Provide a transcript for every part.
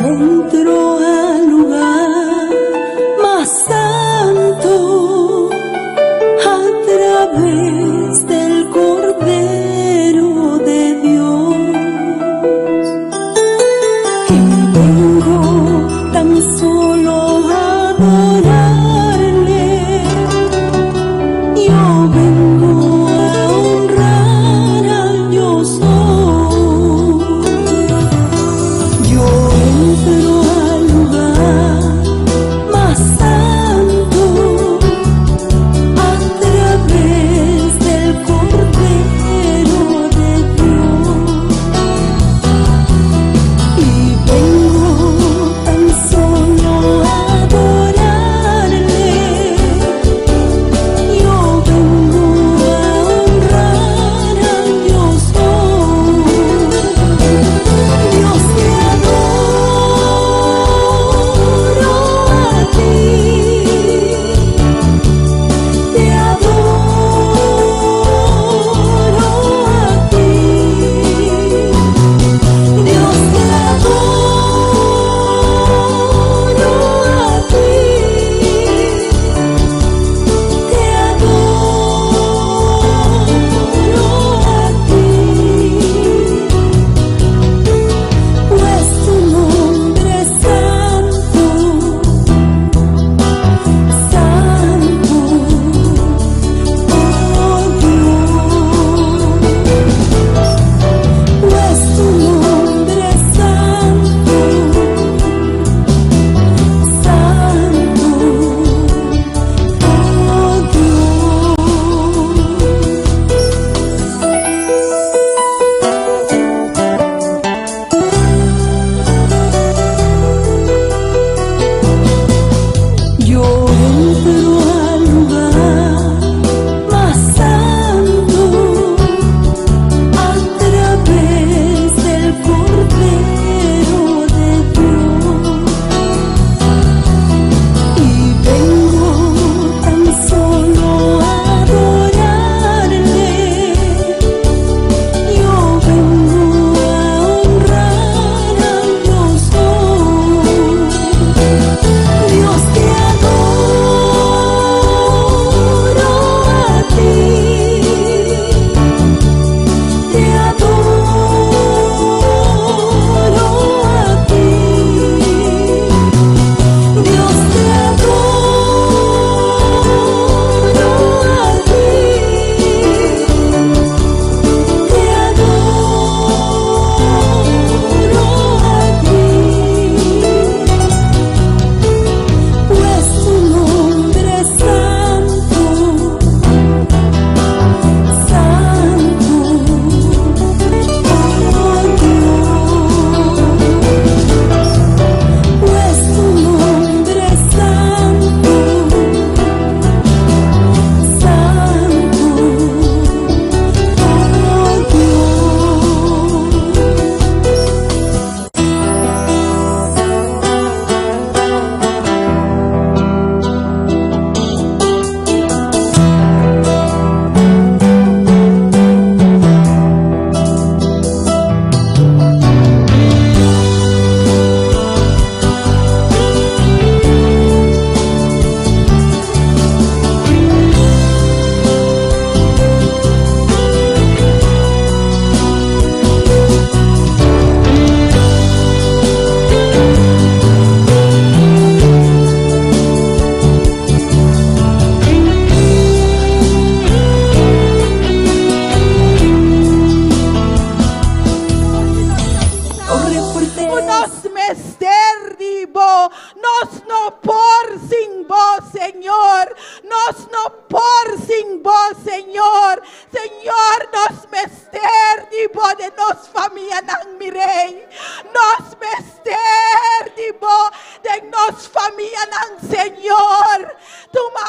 entro al lugar más santo a través del Cordero de Dios, y vengo tan solo a adorarle. Yo vengo a honrar al yo soy. Yo entro al lugar más santo a través del Cordero de Dios, y vengo tan solo a adorarle. Yo vengo a honrar al yo soy. Dios, te adoro a ti, te adoro a ti. Dios, te adoro a ti, te adoro a ti, pues tu nombre es santo, santo, oh Dios, pues tu nombre es santo, santo, oh Dios. Yo entro al lugar más santo a través del Cordero de Dios, y vengo tan solo a adorarle. Yo vengo a honrar al yo soy. Dios, te adoro a ti, te adoro a ti. Dios, te adoro a ti, te adoro a ti, pues tu nombre es santo, santo, oh Dios, pues tu nombre es santo, santo, oh Nos mester dibo, nos no por sin vos, Señor, nos no por sin vos, Señor, Señor, nos mester dibo de nos familia nan mirei, nos mester dibo de nos familia nan, Señor, tuma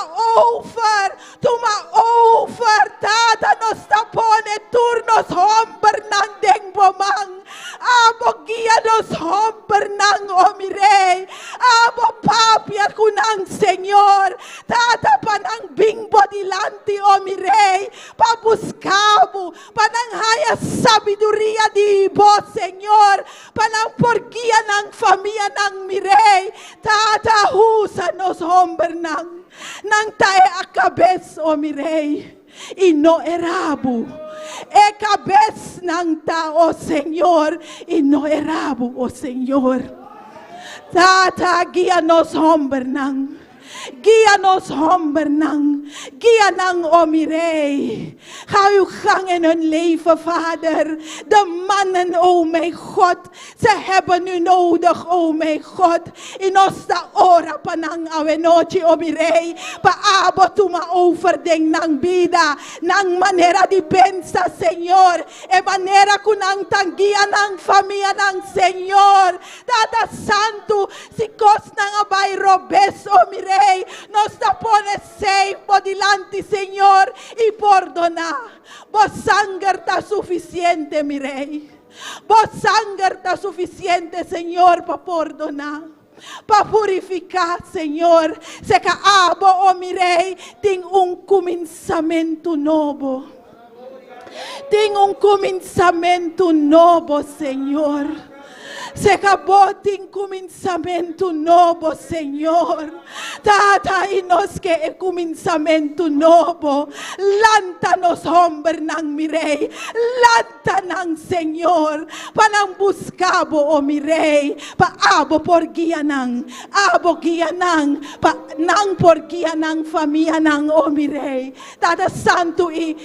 over, tata nos tapone turnos homber nan deng bomang, abo guía nos homber nang, oh mi Rey. Abo papia kunang, Señor. Tata panang bingbo dilante, oh mi Rey. Pabuskabo, panang haya sabiduría di vos, Señor. Panang porgia ng familia ng mi Rey. Tata husanos hombre nang tae akabes, oh mi Rey. Y no erabu. E cabez ng tao, Señor. Y no erabu, oh Señor. Tata, guíanos, hombre nang. Guíanos, hombre nang. Guía nang, oh mi Rey. Ga uw gang in hun leven, Vader. De mannen, oh mijn God. Ze hebben u nodig, oh mijn God. In ons da ora panang awenochi, oh mi Rey. Paabo tu ma overding nang bida. Nang manera di pensa, Señor. E manera kunang tanggia nang familia nang Señor. Tata Santo, si kos nang abay robes, oh mi Rey. Nos da pone safe por delante, Señor, y perdona. Vos sangre está suficiente, mi Rey. Vos sangre está suficiente, Señor, para perdonar. Para purificar, Señor. Se que abo, oh mi Rey, tem começamento novo. Tem começamento novo, Señor. Se acabou tem começamento novo, Senhor. Tata e nós que é começamento novo. Lanta-nos, homem, nang mi Rey. Lanta nang, Senhor. Panang buscabo, oh mi Rey. Pa abo por guia nang. Abo guia nang. Pa nang por guia nang família nang, oh mi Rey. Tata Santo e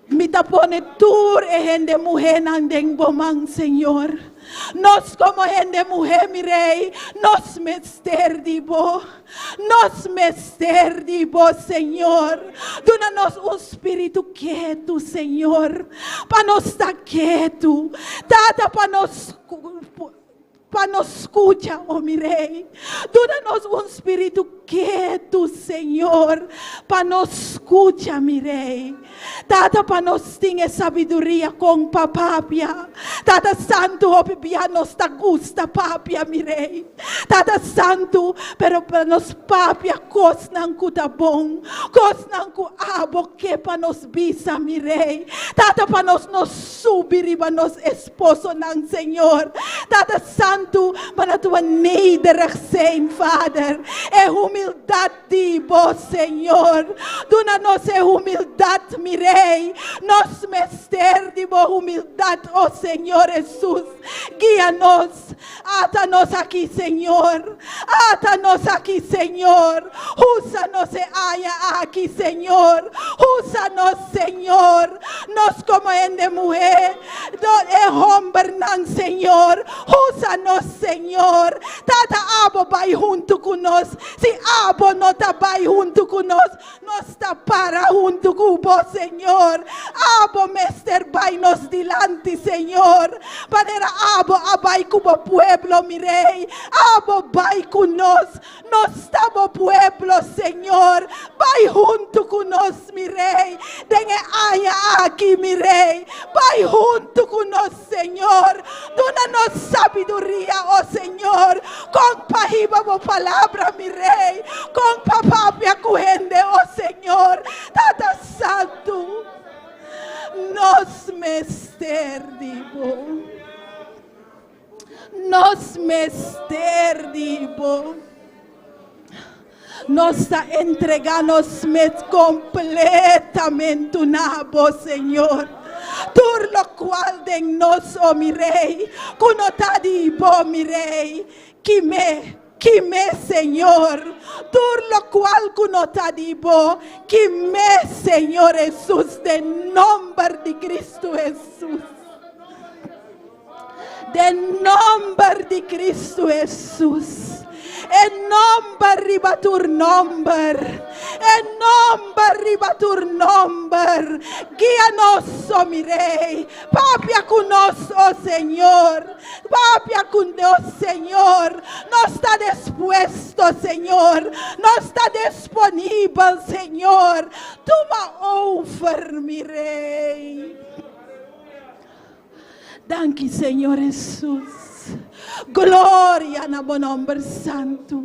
mita pone tur e hende mujer nang deng bomang, Senhor. Nos como gente mujer, mi Rey, nos mester dibo, Señor. Dona-nos espírito quieto, Senhor, para nos estar quieto, tata para nos escucha, oh mi Rey. Dona-nos espírito quieto, Senhor, para nos escucha, mi Rey. Tata para nos tenha sabedoria com papapia. Tata Santo, opibia nos ta gusta papia, mi Rey. Tata Santo, pero para nos papia cos nang kuta bom, cos nang ku abo que para nos bisa, mi Rey. Tata para nos subir para nos esposo nang Senhor. Tata Santo, para tua nederig zijn, Vader. É humildade de vos, Senhor. Dona-nos é humildade, mi Rey. Nos mester de boa humildade, oh Senhor Jesus. Guia-nos. Ata-nos aqui, Senhor. Ata-nos aqui, Senhor. Usa-nos e aia aqui, Senhor. Usa-nos, Senhor. Nos como ende mulher. É homem, não, Senhor. Usa-nos, Senhor. Tata abo vai junto conosco. Se abo não está vai junto conosco, nós está para junto com vos, Senhor. Abo mester vai nos dilante, Senhor. Para abo abai como pueblo, mi Rey. Abo vai conosco. Nós estamos pueblo, Senhor. Vai junto conosco, mi Rey. Tenha aia aqui, mi Rey. Vai junto conosco, Senhor. Dona-nos sabedoria, oh Senhor. Com pahiba mo palavra, mi Rey. Com papapia cuende, oh Senhor. Tata Santo. Nos mester dibo. Nos mester dibo. Nos está entregando-nos completamente nabo, Senhor. Tur lo qual de nos, oh mi Rey, conota dibo, mi Rey, que me, Senhor. Tur lo qual conota dibo, que me, Senhor Jesús, de nombre de Cristo Jesús. De nombre de Cristo Jesús. En nombre ribatur nombre. En nombre ribatur nombre. Guíanos, oh mi Rey. Papia con nos, oh Señor. Papia con Dios, Señor. No está dispuesto, Señor. No está disponible, Señor. Toma over, mi Rey. Danke, Señor Jesús. Gloria na bom nombre santo.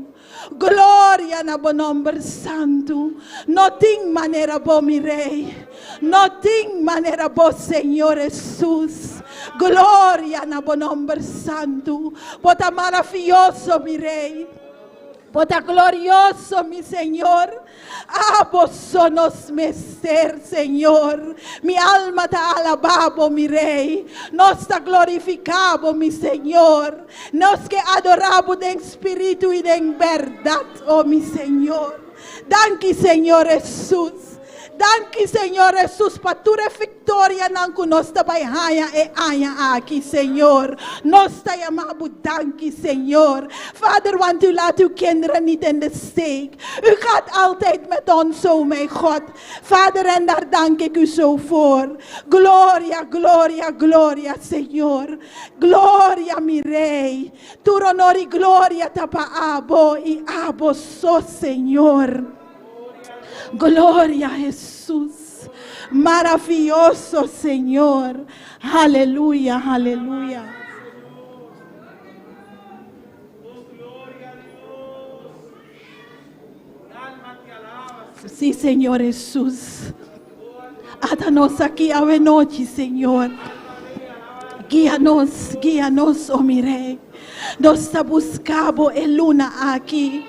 Gloria na bom nombre santo. No tem maneira bom, mi rei. No tem maneira bom, Senhor Jesus. Gloria na bom nombre santo. Bota maravilhoso, mi rei. Bota glorioso, mi Señor. Vos sonos meser, Señor. Mi alma te alababo, mi Rey. Nos te glorificabo, mi Señor. Nos que adorabo de espíritu y de verdad, oh mi Señor. Danke, Señor Jesús. Danke, Senhor Jesus, para tua vitória não conosco vai haya e haya aqui, Senhor. Nós te amamos, danke, Senhor. Vader, want u laat uw kinderen niet in de steek. U gaat altijd met ons zo, mijn God. Vader, en daar dank ik u zo voor. Gloria, gloria, gloria, Senhor. Gloria, mi Rei. Tu honor y gloria tapa abo y abo so, Senhor. Gloria a Jesús, maravilloso Señor, aleluya, aleluya. Sí, Señor Jesús, átanos aquí a noche, Señor. Guíanos, guíanos, oh mi Rey. Nos buscamos el luna aquí.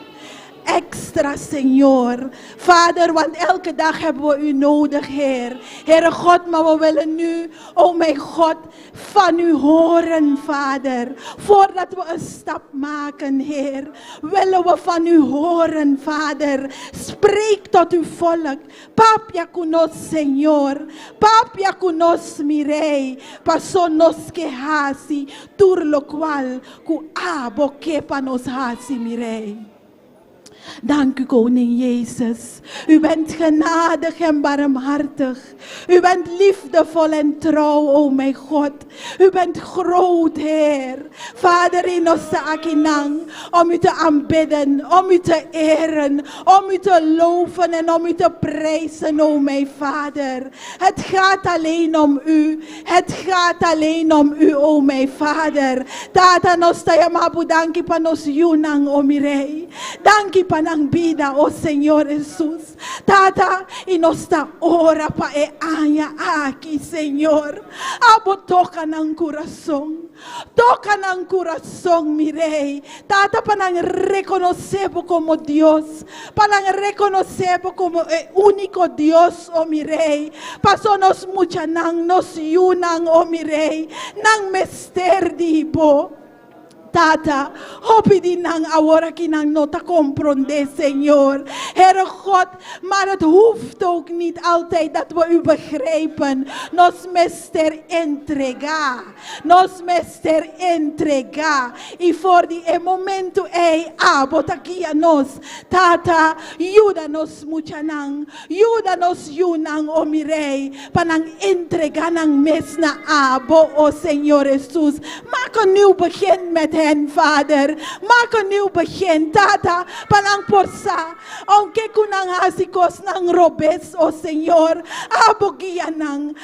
Extra, Senhor. Vader, want elke dag hebben we u nodig, Heer. Heere God, maar we willen nu, oh mijn God, van u horen, Vader. Voordat we een stap maken, Heer, willen we van u horen, Vader. Spreek tot uw volk. Papia kunos, Senhor. Papia kunos, mi Rei. Paso nos que hasi, tur lo cual, ku abo kepa nos hasi, mi Rei. Dank u, koning Jezus. U bent genadig en barmhartig. U bent liefdevol en trouw, o mijn God. U bent groot, Heer. Vader, in ons akinang, om u te aanbidden, om u te eren, om u te loven en om u te prijzen, o mijn Vader. Het gaat alleen om u. Het gaat alleen om u, o mijn Vader. Tata nos tayamabu danki panos yunang, o mirei. Danki panang vida, oh Señor Jesús. Tata, y nos da ora pa e aya aquí, Señor. Abo toca ng corazón. Toca ng corazón, mi Rey. Tata, panang reconocebo como Dios. Panang reconocebo como el único Dios, oh mi Rey. Paso nos mucha nang, nos yunang, oh mi Rey. Nang mester dibo. Tata, hopi die nang awora kinang nota comprende, Señor. Heere God, maar het hoeft ook niet altijd dat we u begrijpen. Nos mester entrega. Nos mester entrega. Y voor die momento ei abotakia nos. Tata, ayúdanos mucha nang. Ayúdanos yunang, o mi Rey. Panang entrega nang mes na abo, o Señor Jesús. Maak een nieuw begin met hem. Vader, maak een nieuw begin, Tata, panang porsa, aunque kunang hasikos ng robes, o Señor, abogianang,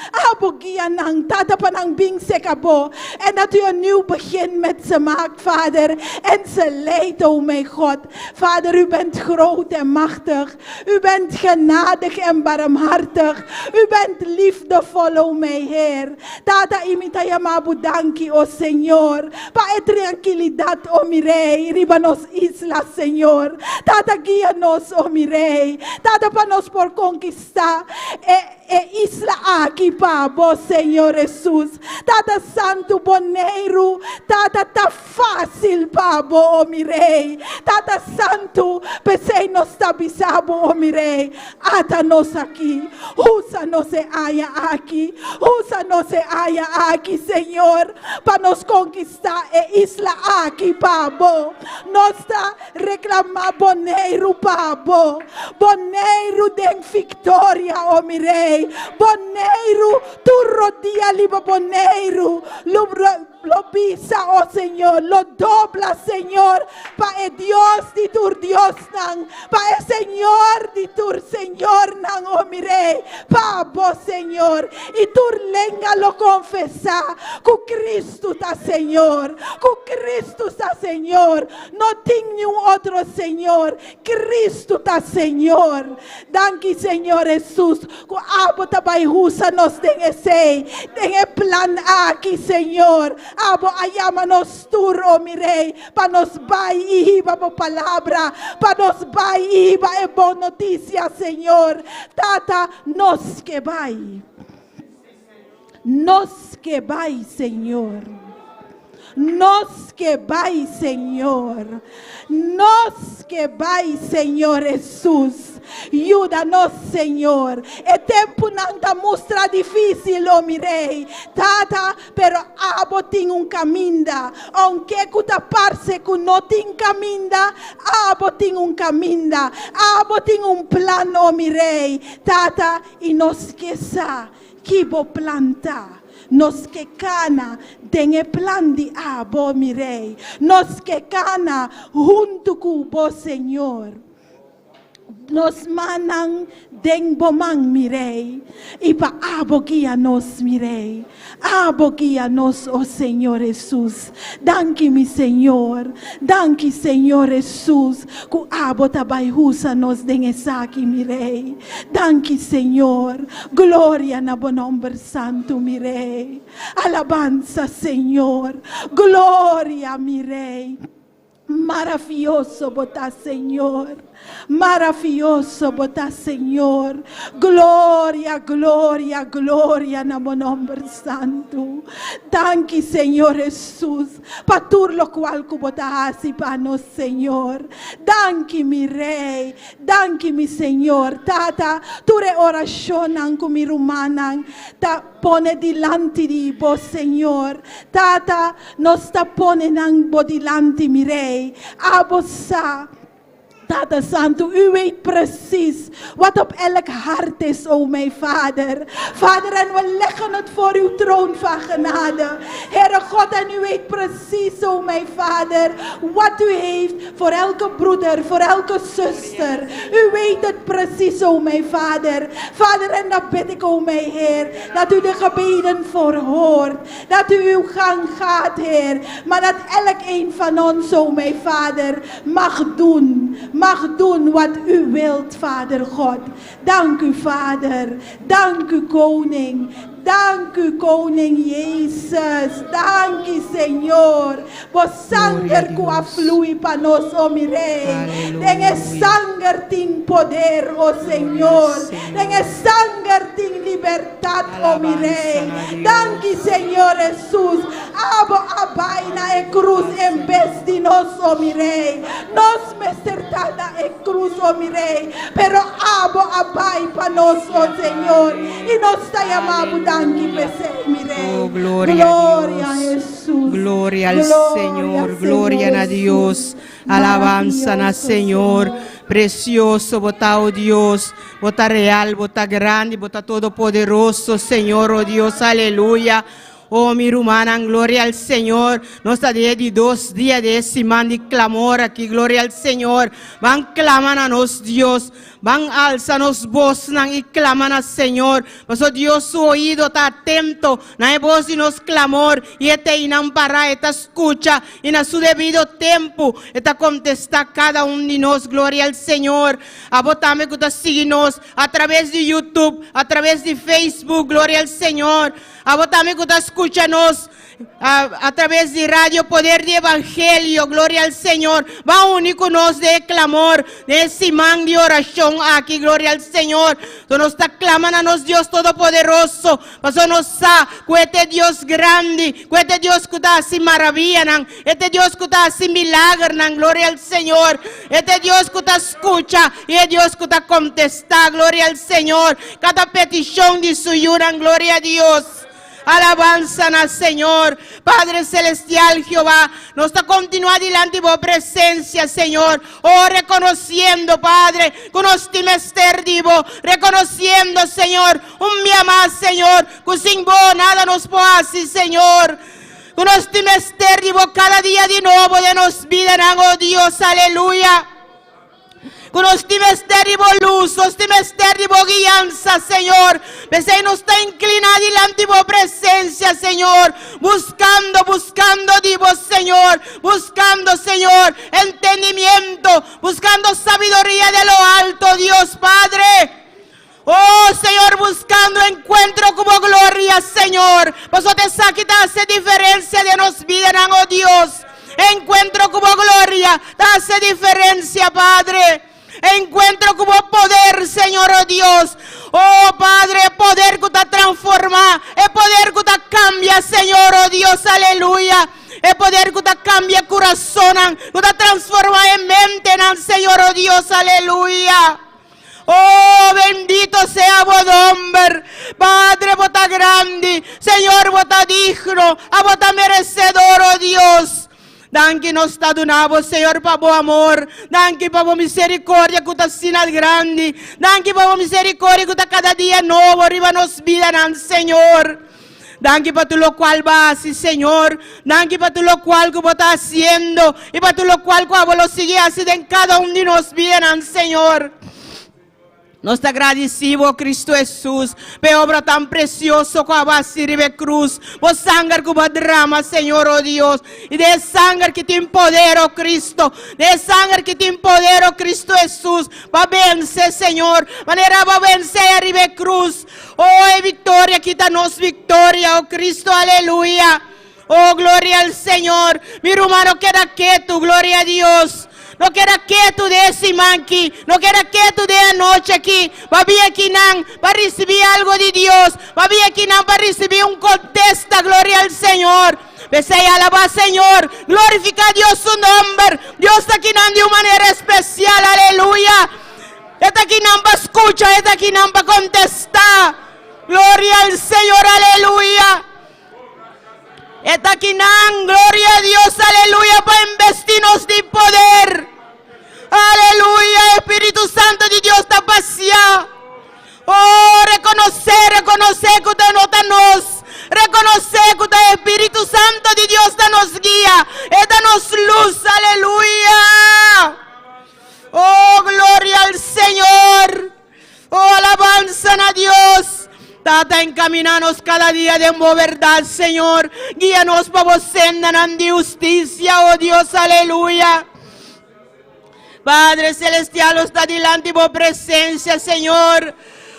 Tata, panang bing sekabo, en dat u een nieuw begin met ze maakt, Vader, en ze leidt, o mijn God. Vader, u bent groot en machtig, u bent genadig en barmhartig, u bent liefdevol, o mijn Heer. Tata, imita yamabu danki, o Señor, pa tranquilidad, oh mi Rey, ribanos islas, Señor. Tata, guíanos, oh mi Rey. Tata, panos por conquistar isla aquí, Pabo, Señor Jesús. Tata, santo boneiro. Tata, ta fácil, Pabo, oh mi Rey. Tata, santo, pesei nos tabisabo, oh mi Rey. Atanos aquí. Usa no se haya aquí. Usa no se haya aquí, Señor. Para nos conquistar isla aqui, Pabo. Nós está reclamando boneiro, Pabo. Boneiro de victória, oh mi Rei. Boneiro, tu rodia liba boneiro. lo pisa, oh Señor, lo dobla, Señor, pa el Dios de tu Dios nan, pa el Señor de tu Señor nan, oh mi rey, pa vos, Señor, y tu lenga lo confesa, que Cristo está, Señor, que Cristo está, Señor, no tiene un otro Señor, Cristo está, Señor. Danke, Señor Jesús, que abo tabay husa nos den ese plan aquí, Señor. Abo ayama nos tur, oh mi rey, pa nos bay iba po palabra, pa nos bay iba e bon noticia, Señor. Tata, nos que bay, Señor. Nos que vai, Señor. Nos que vai, Señor Jesús. Ayúdanos, Señor. El tiempo nanta mostra difícil, oh mi rey. Tata, pero abo tin un caminda. Aunque kuta parse ku no tin caminda, abo tin un caminda. Abo tin un plan, oh mi rey. Tata, y nos que sa, kibo planta. Nos que cana den el plan de abo, mi rey. Nos que cana junto con vos, Señor. Nos manan den bomang, mi rey. Y pa abo guíanos, mi rey. Abo guíanos, oh Señor Jesús. Danke, mi Señor. Danke, Señor Jesús. Ku abo tabay husa nos den esaki, mi rey. Danke, Señor. Gloria na bon nombre santo, mi rey. Alabanza, Señor. Gloria, mi rey. Maravilloso botá, Señor. Maravilloso botá, Señor. Gloria, gloria, gloria na mon nombre santo. Danke, Señor Jesús. Patur lo cual que botá así para nos, Señor. Danke, mi rey. Danke, mi Señor. Tata, tu re oración con mi rumanan. Ta pone delante de vos, Señor. Tata, nos ta pone nang bo delante, mi rey. Abosa. Tata Santo, u weet precies wat op elk hart is, o mijn Vader. Vader, en we leggen het voor uw troon van genade. Heere God, en u weet precies, o mijn Vader, wat u heeft voor elke broeder, voor elke zuster. U weet het precies, o mijn Vader. Vader, en dan bid ik, o mijn Heer, dat u de gebeden verhoort. Dat u uw gang gaat, Heer. Maar dat elk een van ons, o mijn Vader, mag doen wat u wilt, Vader God. Dank u, Vader. Dank u, Koning. Dank u, Koning Jezus. Dank u, Señor. Por sangre que aflui para nos, oh mi rey. Tenga sangre tin poder, oh Señor. Tenga sangre tin libertad, oh mi rey. Dank u, Señor Jesús. Abo abaina e cruz en vez de nos, oh mi rey. Nos mesertada e cruz, oh mi rey. Pero abo abai para nos, oh Señor. Y nos está llamando. Oh, gloria a Jesús. Gloria al Señor. Gloria a Dios. Alabanza al Señor. Precioso, bota, oh Dios, bota real, bota grande, bota todopoderoso, Señor, oh Dios, aleluya. Oh, mi hermana, gloria al Señor. Nos está de 2 días de semana de clamor aquí, gloria al Señor. Van claman a nos Dios, van alzanos voz y claman al Señor. Por Dios su oído está atento, na voz y nos clamor y este inampara, esta escucha y en su debido tiempo, esta contesta cada uno de nos, gloria al Señor. Abotame que síguenos a través de YouTube, a través de Facebook, gloria al Señor. Abotame que escúchanos a través de radio, poder de evangelio, gloria al Señor. Va único nos de clamor, de simán de oración aquí, gloria al Señor. Tú nos está clamando a nos Dios todopoderoso. Pasó nos sa, este Dios grande, este Dios que está así maravilla, este Dios que está así milagro, gloria al Señor. Este Dios que te escucha y el Dios que te contesta, gloria al Señor. Cada petición de su ayuda, gloria a Dios. Alabanza al Señor. Padre celestial Jehová, nos está continuando delante de tu presencia, Señor. Oh, reconociendo, Padre, que nos times vivo, reconociendo, Señor, un día más, Señor, que sin vos nada nos puede hacer, Señor. Que nos timester cada día de nuevo de nos vida, oh Dios, aleluya. Que nos timester luz, nos timester guianza, Señor. Pese nos está inclinado delante de tu presencia, Señor. Buscando de vos, Señor. Buscando, Señor, entendimiento. Buscando sabiduría de lo alto, Dios Padre. Oh Señor, buscando encuentro como gloria, Señor. Vosotros aquí te hace diferencia de nos vida, oh Dios. Encuentro como gloria, te hace diferencia, Padre. Encuentro como poder, Señor, oh Dios. Oh Padre, poder que te transforma, el poder que te cambia, Señor, oh Dios, aleluya. El poder que te cambia corazón, que te transforma en mente, Señor, oh Dios, aleluya. Oh, bendito sea vos, hombre. Padre, vos estás grande. Señor, vos estás digno. A vos estás merecedor, oh Dios. Danke nos está donado, Señor, para vos amor. Danke para vos misericordia que está sina grande. Danke para vos misericordia que está cada día nuevo. Arriba nos vida, Señor. Danke para tu lo cual vas, Señor. Danke para tu lo cual que vos estás haciendo. Y para tu lo cual que vos lo sigue haciendo en cada uno de nos vienen, Señor. Nos agradecemos, Cristo Jesús, por obra tan preciosa que va a servir cruz, por sangre que va a drama, Señor, oh Dios, y de sangre que te empodera, oh Cristo, de sangre que te empodera, oh Cristo Jesús, va a vencer, Señor, manera va a vencer arriba cruz, oh, victoria, quítanos victoria, oh Cristo, aleluya, oh, gloria al Señor, mi hermano queda quieto, gloria a Dios. No quiera quieto de ese manqui, no quiera quieto de anoche aquí. Va bien aquí para recibir algo de Dios. Va bien aquí para recibir un contesta, gloria al Señor. Pese y alaba, Señor. Glorifica a Dios su nombre. Dios está aquí de una manera especial, aleluya. Está aquí para escuchar, está aquí para contestar. Gloria al Señor, aleluya. Está aquí, gloria a Dios, aleluya, para investirnos de poder. Aleluya, Espíritu Santo de Dios está paseando. Oh, reconocer que te nota nos. Reconocer que el Espíritu Santo de Dios nos guía. Danos luz, aleluya. Oh, gloria al Señor. Oh, alabanza a Dios. Trata encaminarnos cada día de verdad, Señor. Guíanos para vos senda de justicia, oh Dios, aleluya. Padre Celestial, está delante de vos presencia, Señor.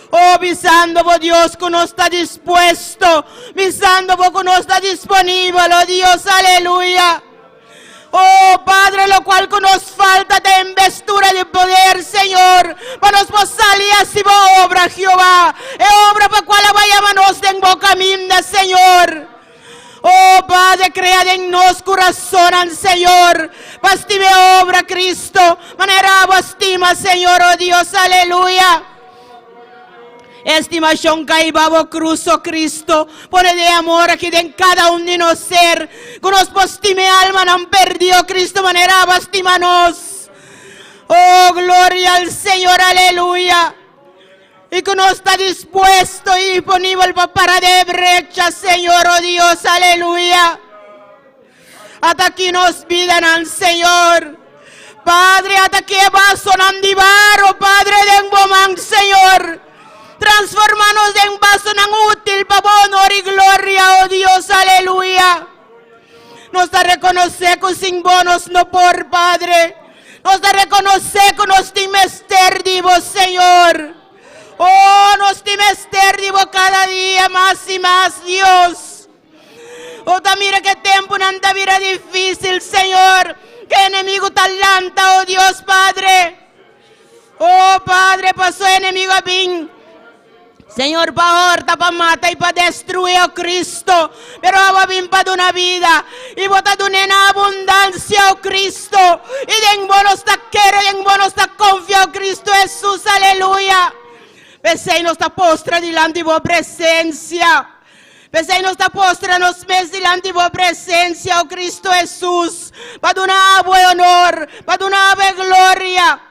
Oh, visando vos, Dios, que no está dispuesto. Visando vos, que no está disponible, oh Dios, aleluya. Oh, Padre, lo cual que nos falta de investidura de poder, Señor, para nos salir así obra, Jehová, obra para cual vayámonos en boca minda, Señor. Oh, Padre, crea en nos corazón, Señor, pastime obra, Cristo, manera estima, Señor, oh Dios, aleluya. Estimación caibabo cruz, oh Cristo, pone de amor aquí en cada uno de nos ser, que nos postime alma no han perdido, Cristo, manera bastimanos. Oh, gloria al Señor, aleluya. Y que no está dispuesto y disponible para de brecha, Señor, oh Dios, aleluya. Hasta aquí nos pidan, Señor. Padre, hasta aquí va sonando oh Padre, de un Señor. Transformanos en vaso tan útil para honor y gloria, oh Dios, aleluya. Nos da reconocer que sin bonos no por Padre. Nos da reconocer que nos timester divo, Señor. Oh, nos timester divo cada día más y más, Dios. Oh, mira que tiempo nanta vida difícil, Señor. Que enemigo talanta, oh Dios, Padre. Oh, Padre, pasó enemigo a mí. Señor, para horta, para matar y para destruir, oh Cristo. Pero ahora vim para una vida. Y vota de una abundancia, oh Cristo. Y de bono está quiero, y en bono está confiado, Cristo Jesús, aleluya. Pese y nos está postra delante de vos presencia. Pese y nos está postra nos mes delante de vos presencia, oh Cristo Jesús. Para una buen honor, para una buen gloria.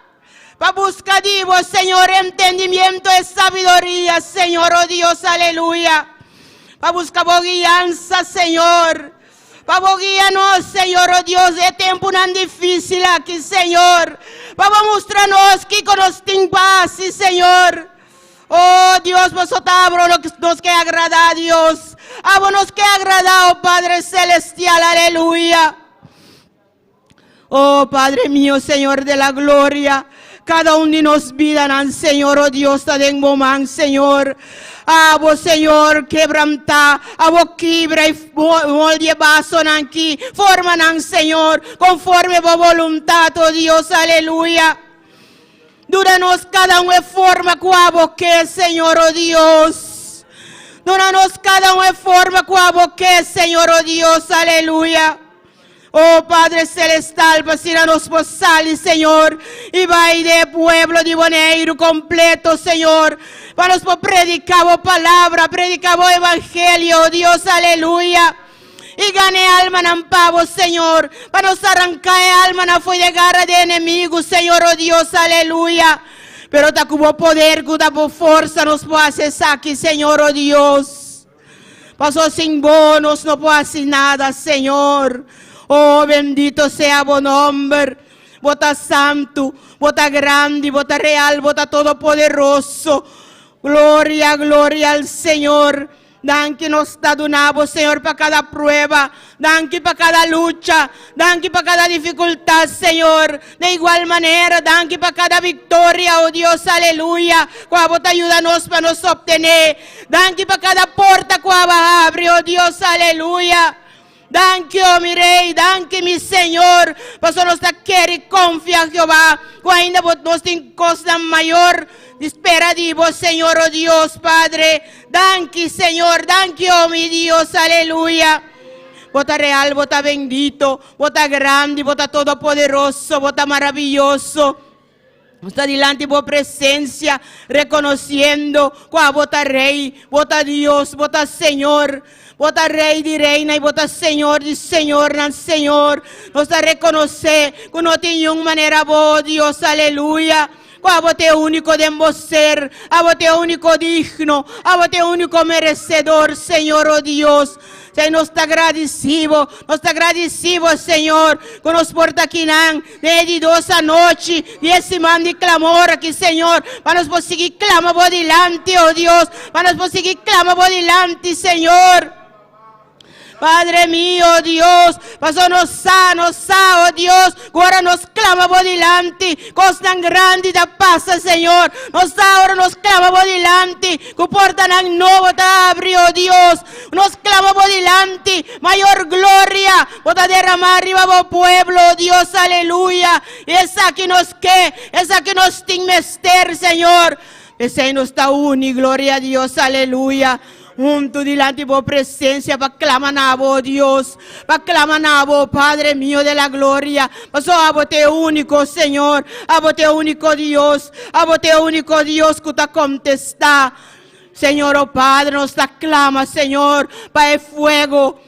Para buscar de vos, Señor, entendimiento y sabiduría, Señor, oh Dios, aleluya. Para buscar vos guianza, Señor. Pavo, guíanos, Señor, oh Dios, de tiempo tan difícil aquí, Señor. Pavo, mostranos que nos ten paz, sí, Señor. Oh Dios, vosotros nos que agrada, Dios. Abo nos que agrada, oh Padre Celestial, aleluya. Oh Padre mío, Señor de la gloria. Cada uno de nos vidan, Señor, oh Dios, en momento, Señor. Abo, Señor, quebranta, abo quibra y molde vaso aquí, forman, Señor, conforme a voluntad, oh Dios, aleluya. Dúranos cada uno de forma cuavo que, Señor, oh Dios. Dúranos cada uno de forma cuavo que, Señor, oh Dios, aleluya. Oh Padre Celestial, nos posales, Señor, y vai de pueblo de Boneiro completo, Señor. Para nos predicar palabra, predicar evangelio, oh Dios, aleluya. Y gane alma en pavo, Señor. Para nos arrancar alma na fue de garra de enemigos, Señor, oh Dios, aleluya. Pero ta como poder, como fuerza nos puede hacer aquí, Señor, oh Dios. Pasó sin bonos, no puede hacer nada, Señor. Oh, bendito sea tu nombre. Bota santo, bota grande, bota real, bota todopoderoso. Gloria, gloria al Señor. Dan que nos está donado, Señor, para cada prueba. Dan que para cada lucha. Dan que para cada dificultad, Señor. De igual manera, dan que para cada victoria, oh Dios, aleluya. Cuando te ayúdanos para nos obtener. Dan que para cada puerta cuando abre, oh Dios, aleluya. Danke, oh mi rey, danke, mi Señor. Pasó nos quiere confiar, Jehová. Cuando nos tiene cosa mayor. Espera de vos, Señor, oh Dios, Padre. Danke, Señor, danke, oh mi Dios, aleluya. Bota real, bota bendito, bota grande, bota todopoderoso, bota maravilloso. Está delante de tu presencia, reconociendo cuál bota rey, bota Dios, bota Señor. Bota rey de reina y bota Señor de Señor, Señor. Nos a reconocer que no tiene una manera vos, Dios, aleluya. A vos te único de ser, a vos te único digno, a vos te único merecedor, Señor, oh Dios. Señor, nos está agradecido, Señor, que nos porta aqui desde 2 a noite, e esse mando de clamor aqui, Señor, para nos seguir clamando por delante, oh Dios, para nos seguir clamando por delante, Señor. Padre mío, Dios, pasó nos oh Dios, ahora nos clama por delante, cosa tan grande da pasa, Señor, ahora nos clama por delante, que porta tan nuevo te abre, oh Dios, nos clama por delante, mayor gloria, bota derramar arriba por pueblo, oh Dios, aleluya, esa que nos tiene mester, Señor, ese nos está uni, gloria a Dios, aleluya. Junto delante de tu presencia, para clamar a vos, Dios, para clamar a vos, Padre mío de la gloria. Pasó a vos te único, Señor, a vos te único Dios, a vos te único Dios que te contesta. Señor, oh Padre, nos clama, Señor, para el fuego,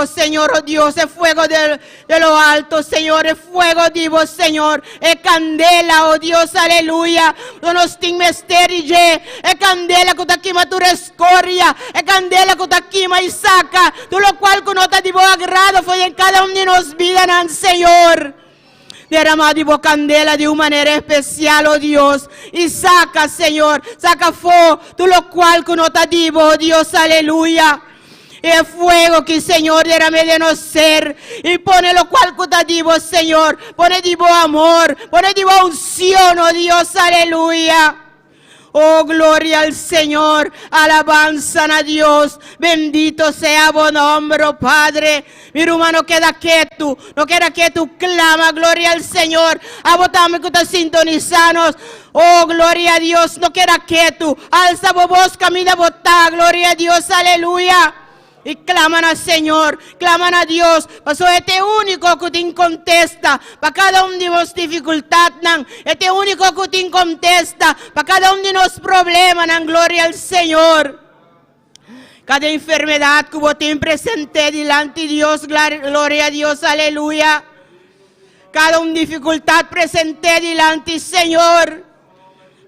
Señor, oh Dios, el fuego de lo alto, Señor, el fuego de vos, Señor, el candela, oh Dios, aleluya, no nos tiene misterio, el candela que te quema tu escoria, el candela que te quema y saca, todo lo cual que no te dio agrado, fue en cada uno de nos vidas, Señor. Derrama de vos candela de una manera especial, oh Dios, y saca, Señor, saca fuego, todo lo cual que no te dio, oh Dios, aleluya. El fuego que, Señor, derrame de no ser. Y pone lo cual que te digo, Señor. Pone divo amor. Pone divo unción, oh Dios, aleluya. Oh, gloria al Señor. Alabanza a Dios. Bendito sea tu nombre, oh Padre. Mi hermano, queda quieto. No queda quieto. Clama, gloria al Señor. A votame que te sintonizanos. Oh, gloria a Dios. No queda quieto. Alza voz, camina a votar. Gloria a Dios, aleluya. Y claman al Señor, claman a Dios. Pasó este único que te contesta. Para cada uno de los dificultades, este único que te contesta. Para cada uno de los problemas, gloria al Señor. Cada enfermedad que vos te presente delante de Dios, gloria a Dios, aleluya. Cada dificultad presente delante del Señor.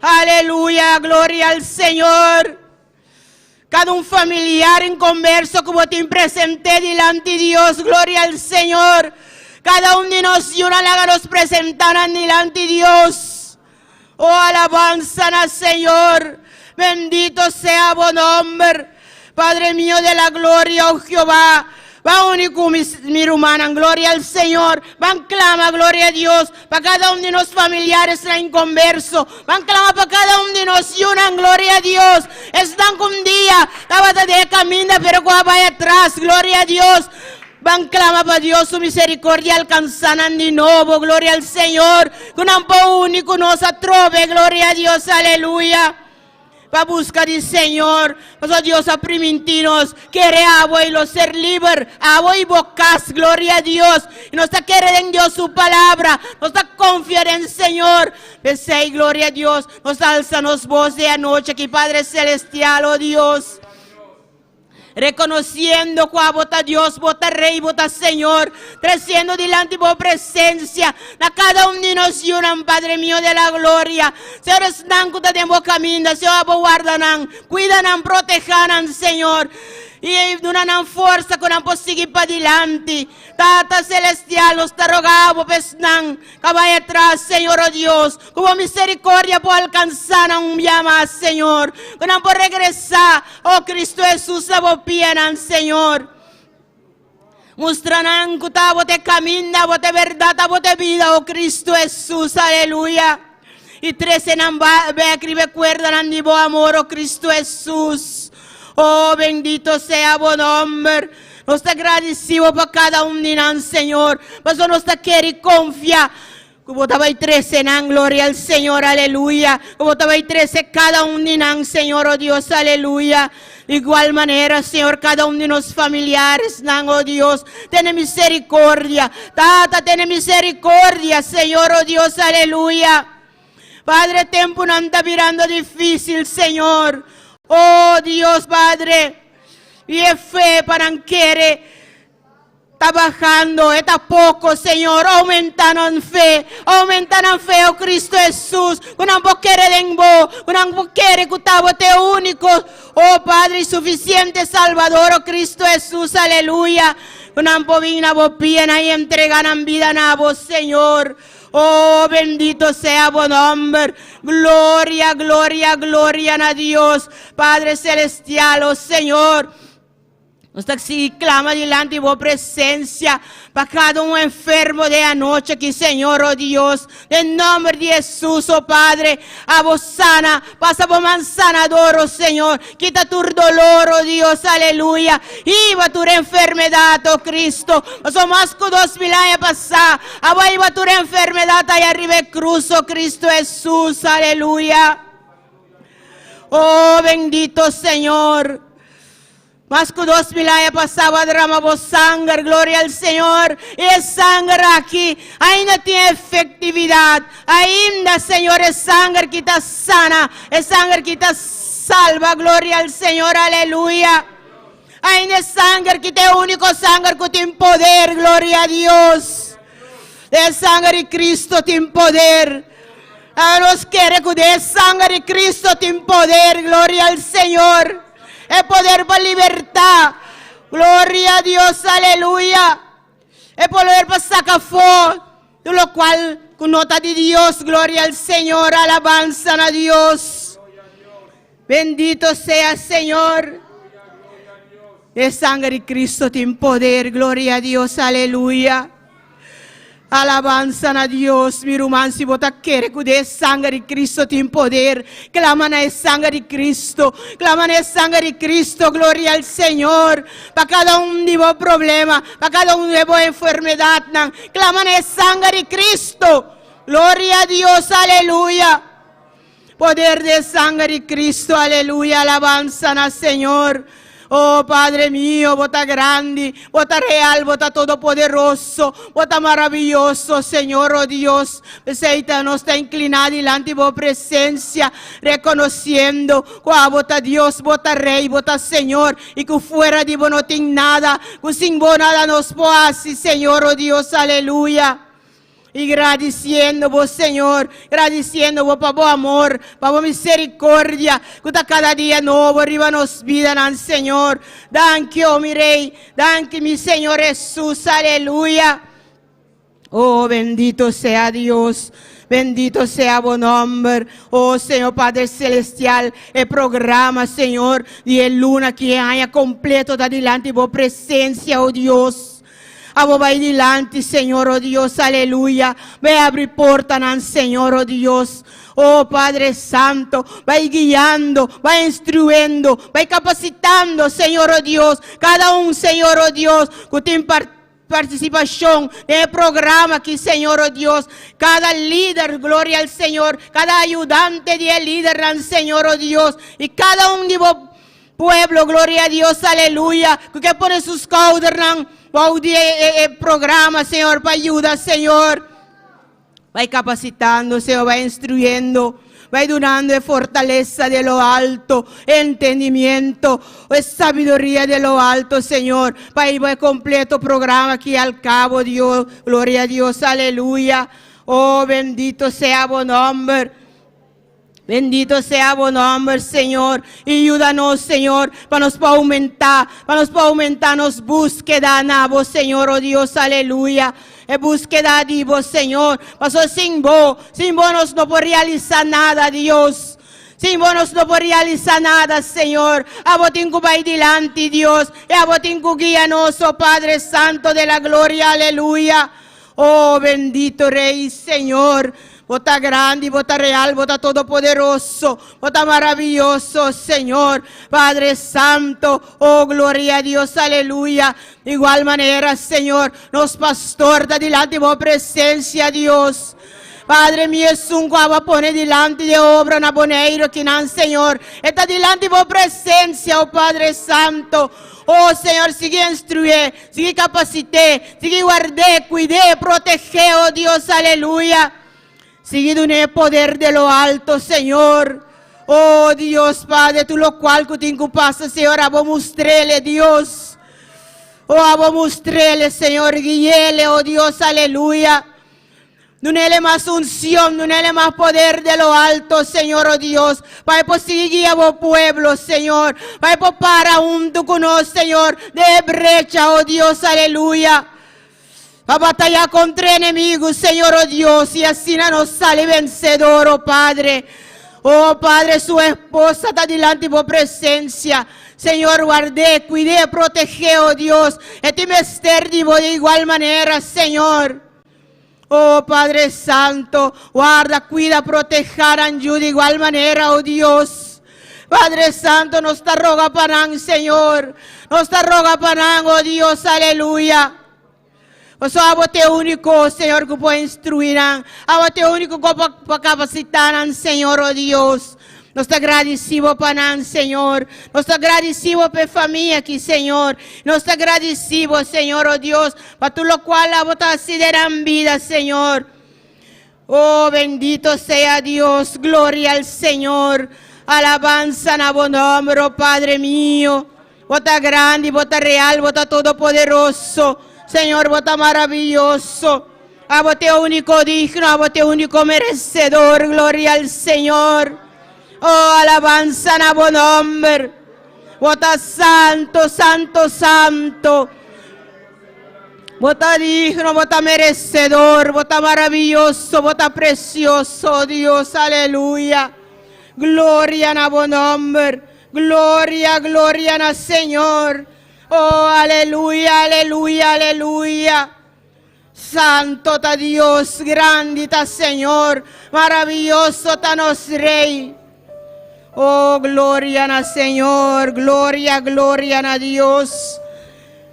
Aleluya, gloria al Señor. Cada un familiar inconverso como te presenté delante de Dios, gloria al Señor. Cada uno de nosotros y una laga nos presentarán delante de Dios. Oh, alabanza al Señor. Bendito sea tu nombre. Padre mío de la gloria, oh Jehová. Va único mi hermana, gloria al Señor. Van clama, gloria a Dios. Para cada uno de los familiares la inconverso. Van clama para cada uno de nos y una gloria a Dios. Están con un día. Estaba de camino, pero cuando vaya atrás, gloria a Dios. Van clama para Dios su misericordia alcanzarán de nuevo, gloria al Señor. Con un po único nos atrove, gloria a Dios, aleluya. Va a buscar el Señor, pues Dios a primitivos, quiere agua y los ser libre, agua y bocas, gloria a Dios. Y nos está queriendo en Dios su palabra, nos está confiando en el Señor. Besé, gloria a Dios, nos alza nos voz de anoche, que Padre Celestial, oh Dios. Reconociendo que vota Dios, vota Rey, vota Señor, creciendo delante de tu presencia, a cada uno de nosotros, Padre mío de la gloria. Señor, están con tu camino, Señor, guardan, cuidan, protejan, Señor. Y donan fuerza con la seguir para adelante. Tata Celestial, nos te rogamos, pesnan, que vaya atrás, Señor, oh Dios, como misericordia por alcanzar a un día más, Señor. Que no por regresar, oh Cristo Jesús, la bopianan, Señor. Mostrarán que te camina, te verdad, te vida, oh Cristo Jesús, aleluya. Y 13 ve que recuerdan de tu amor, oh Cristo Jesús. Oh, bendito sea tu nombre. Nos agradecemos por cada uno de nosotros, Señor. Mas nos quiere confiar. Como estaba 13 en gloria al Señor, aleluya. Como estaba 13 cada uno de nosotros, Señor, oh Dios, aleluya. De igual manera, Señor, cada uno de los familiares, oh Dios, ten misericordia. Tata, ten misericordia, Señor, oh Dios, aleluya. Padre, tiempo no anda mirando difícil, Señor. Oh Dios Padre, y es fe para que está bajando, está poco, Señor, aumentan en fe, oh Cristo Jesús, una poquere de vos, una poquere que te único, oh Padre suficiente Salvador, oh Cristo Jesús, aleluya, una povina vos piena y entregan vida a vos, Señor. Oh, bendito sea tu nombre. Gloria, gloria, gloria a Dios. Padre Celestial, oh Señor. Nos clama delante de tu presencia para cada un enfermo de anoche que Señor, oh Dios, en nombre de Jesús, oh Padre, a vos sana, pasa por mansanador, oh Señor, quita tu dolor, oh Dios, aleluya, iba tu enfermedad, oh Cristo, somos con 2000 años pasar, ahora iba tu enfermedad allá arriba de cruz, oh Cristo Jesús, aleluya, oh bendito Señor. Más que 2000 años pasaba derramamos sangre, gloria al Señor. Y el sangre aquí ainda tiene efectividad. Ainda, Señor, es sangre que está sana. Es sangre que está salva, gloria al Señor, aleluya. Ainda es sangre que tiene único sangre que tiene poder, gloria a Dios. El sangre de Cristo tiene poder. A los que recuerden, sangre de Cristo tiene poder, gloria al Señor. El poder para libertad. Gloria a Dios, aleluya. El poder para sacar fuego. De lo cual, con nota de Dios, gloria al Señor, alabanza a Dios. Bendito sea Señor. El sangre de Cristo tiene poder, gloria a Dios, aleluya. Alabanza a Dios, mi hermano, si vos quieres que el sangre de Cristo tiene poder, claman el sangre de Cristo, claman el sangre de Cristo, gloria al Señor, para cada un de vos problema, para cada un de vos enfermedad, claman el sangre de Cristo, gloria a Dios, aleluya, poder de sangre de Cristo, aleluya, alabanza al Señor. Oh Padre mío, vota grande, vota real, vota todopoderoso, vota maravilloso, Señor, oh Dios. Seita nos está inclinado delante de tu presencia, reconociendo que vota Dios, vota Rey, vota Señor, y que fuera de vos no tiene nada, que sin vos nada nos puede hacer, Señor, oh Dios, aleluya. Y agradeciendo vos, Señor, agradeciendo vos por amor, por misericordia, que cada día nuevo arriba nos vida, Señor. Danke, oh mi Rey, danke mi Señor Jesús, aleluya. Oh, bendito sea Dios. Bendito sea tu nombre, oh Señor Padre Celestial, el programa, Señor, de luna que haya completo de adelante, por presencia, oh Dios. Amo vai delante, Señor, oh Dios, aleluya. Vai abrir portas, Señor, oh Dios. Oh Padre Santo, vai guiando, vai instruyendo, vai capacitando, Señor, oh Dios. Cada Señor, oh Dios, que tem participación en el programa aquí, Señor, oh Dios. Cada líder, gloria al Señor. Cada ayudante de líder, Señor, oh Dios. Y cada de vos pueblo, gloria a Dios, aleluya. Que pone sus caudas, el programa, Señor, para ayudar, Señor. Va capacitando, Señor, va instruyendo, va donando fortaleza de lo alto, entendimiento, sabiduría de lo alto, Señor. Para ir el completo programa aquí al cabo, Dios, gloria a Dios, aleluya. Oh, bendito sea tu nombre. Bendito sea tu nombre, Señor. Y ayúdanos, Señor, para nos aumentar nos búsqueda, vos, Señor, oh Dios, aleluya. Búsqueda de vos, Señor. Pasó sin vos no puedo realizar nada, Dios. Sin vos no puedo realizar nada, Señor. A vos tengo que ir delante, Dios. Y a vos tengo que guiarnos, oh Padre Santo de la gloria, aleluya. Oh, bendito Rey, Señor. Vos estás grande, vos estás real, vos estás todopoderoso, vos estás maravilloso, Señor, Padre Santo, oh gloria a Dios, aleluya. De igual manera, Señor, nos pastor da delante de vos presencia, Dios. Padre mío, es un guava pone delante de obra na boneiro que nan, Señor. Está delante de vos presencia, oh Padre Santo. Oh Señor, sigue instruir, sigue capacité, sigue guardé, cuidé, protege, oh Dios, aleluya. Seguido en el poder de lo alto, Señor. Oh Dios, Padre, tú lo cual que te pasa, Señor, a vos mostrele, Dios. Oh, a vos mostrele, Señor, guíele, oh Dios, aleluya. No hay más unción, no hay más poder de lo alto, Señor, oh Dios. Para seguir a vos pueblo, Señor. Para para junto con nosotros, Señor, de brecha, oh Dios, aleluya. A batallar contra enemigos, Señor, oh Dios, y así nos sale vencedor, oh Padre. Oh Padre, su esposa está delante de tu presencia. Señor, guardé, cuidé, protege, oh Dios. Este mister de igual manera, Señor. Oh Padre Santo, guarda, cuida, proteger, ayuda de igual manera, oh Dios. Padre Santo, nos está roga para Señor. Nos está roga para oh Dios, aleluya. Pues a vos te único, Señor, que puede instruir. A vos te único que puede capacitar, Señor, oh Dios. Nos agradecemos para Señor. Nos agradecemos por familia aquí, Señor. Nos agradecemos, Señor, oh Dios, para tú lo cual a vos te consideran vida, Señor. Oh, bendito sea Dios. Gloria al Señor. Alabanza a vos nombre, oh Padre mío. Vos estás grande, vos estás real, vos estás todopoderoso. Señor, vos estás maravilloso. A vos te único digno, a vos te único merecedor. Gloria al Señor. Oh, alabanza a vos nombre. Vos estás santo, santo, santo. Vos estás digno, vos estás merecedor. Vos estás maravilloso, vos estás precioso, Dios. Aleluya. Gloria a vos nombre. Gloria, gloria al Señor. Oh, aleluya, aleluya, aleluya. Santo está Dios, grande está Señor, maravilloso está nuestro Rey. Oh, gloria al Señor, gloria, gloria a Dios.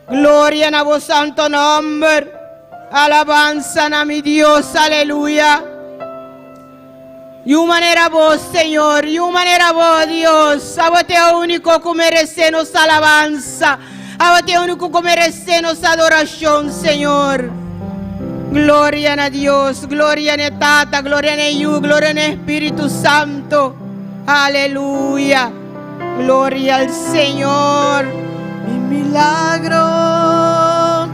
Gloria a vos santo nombre. Alabanza a mi Dios, aleluya. Y una manera vos, Señor, y una manera vos, Dios. A vos te único que merece nuestra alabanza. A vos te único que merece nuestra adoración, Señor. Gloria a Dios, gloria a Tata, gloria a Yu, gloria al Espíritu Santo. Aleluya. Gloria al Señor. Mi milagro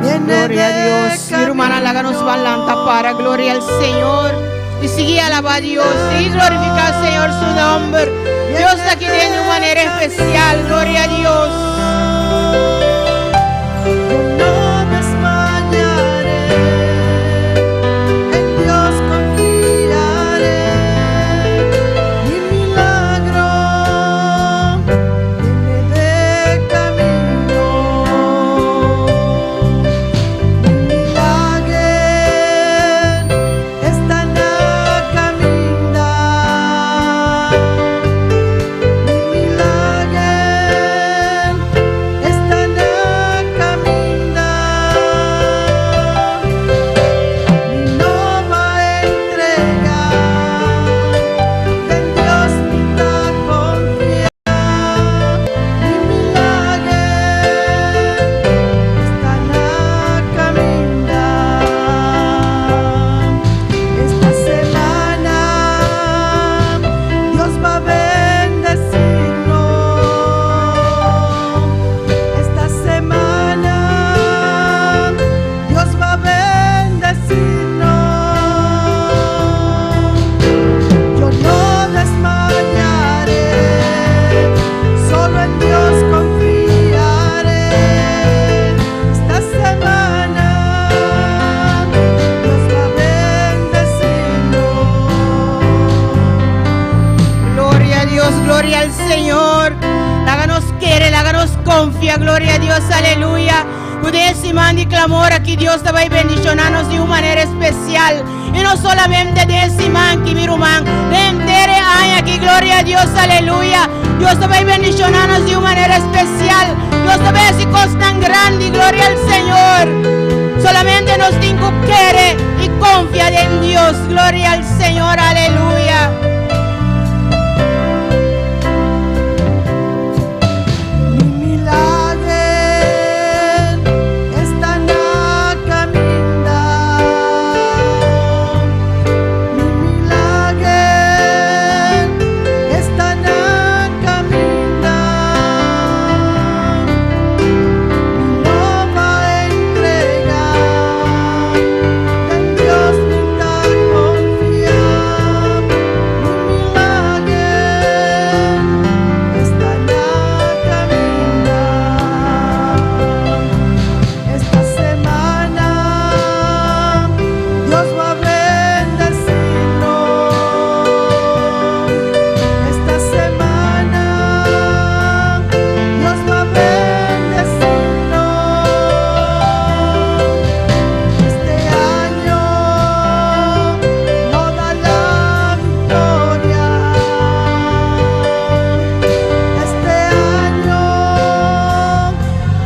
viene Gloria a Dios. Mi hermana la nos balanta para gloria al Señor. Y sigue alabar a Dios. Y glorificar al Señor su nombre. Dios está aquí de una manera especial. Gloria a Dios. No desmayaré, en Dios confiaré, mi milagro viene de camino, mi milagro está na caminda, mi milagro está na caminda, mi nova entrega, en Dios me da confiar, mi milagro está na caminda. Esta semana Dios va a bendecirnos. Esta semana Dios va a bendecirnos. Yo no desmayaré, solo en Dios confiaré. Esta semana Dios va a bendecirnos. Gloria a Dios, gloria al Señor. Háganos querer, háganos confía. Gloria a Dios, aleluya. Ustedes y mandi clamor aquí, Dios te va a bendicionarnos de una manera especial. Y no solamente de ese man que mi rumán, de entere año aquí, gloria a Dios, aleluya. Dios te va a bendicionarnos de una manera especial. Dios te va a decir cosas tan grandes, gloria al Señor. Solamente nos tengo que y confiar en Dios, gloria al Señor, aleluya. Mi milagro está na caminda, mi milagro está na caminda, mi nova entrega, en Dios me da confiar, mi milagro está na caminda. Esta semana Dios va a bendecirnos. Esta semana Dios va a bendecirnos. Este año no da la victoria. Este año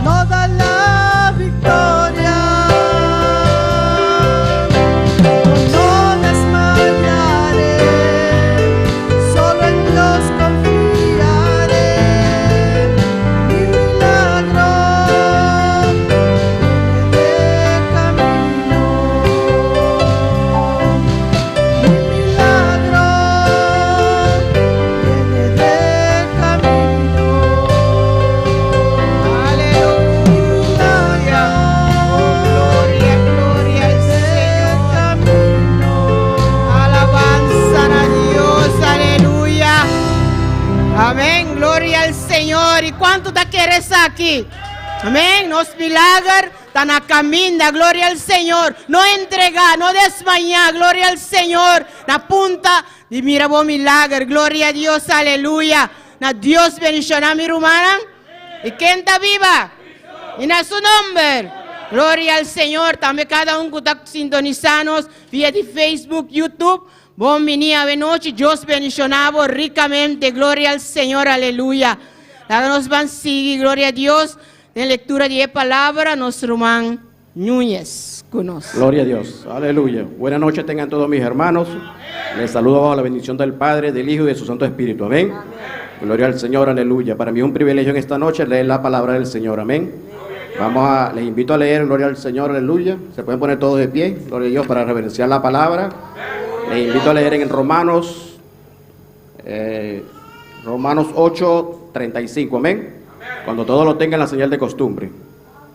no da la victoria. No desmayaré, solo en Dios confiaré. Mi milagro viene de camino. Mi milagro viene de camino. Aleluya. Gloria, gloria al Señor. Alabanza a Dios, aleluya. Amén, gloria al Señor. ¿Y cuánto te quieres aquí? Amén, nos milagros tan a caminda, gloria al Señor. No entregar, no desmayar, gloria al Señor. La punta y mira vos milagro, gloria a Dios, aleluya. Na Dios bendicionar mi hermana. ¿Y quién está viva? Y en su nombre. Gloria al Señor. También cada uno que está sintonizándonos vía de Facebook, YouTube. Buen día, buenas noches. Dios bendicionamos ricamente. Gloria al Señor. Aleluya. Nos van a seguir. Gloria a Dios. En lectura de palabra, nuestro hermano Núñez con nosotros. Gloria a Dios, aleluya. Buenas noches tengan todos mis hermanos. Les saludo bajo la bendición del Padre, del Hijo y de su Santo Espíritu. Amén. Gloria al Señor, aleluya. Para mí es un privilegio en esta noche leer la palabra del Señor. Amén. Les invito a leer, gloria al Señor, aleluya. Se pueden poner todos de pie, gloria a Dios, para reverenciar la palabra. Les invito a leer en Romanos 8:35, amén. Cuando todos lo tengan, la señal de costumbre.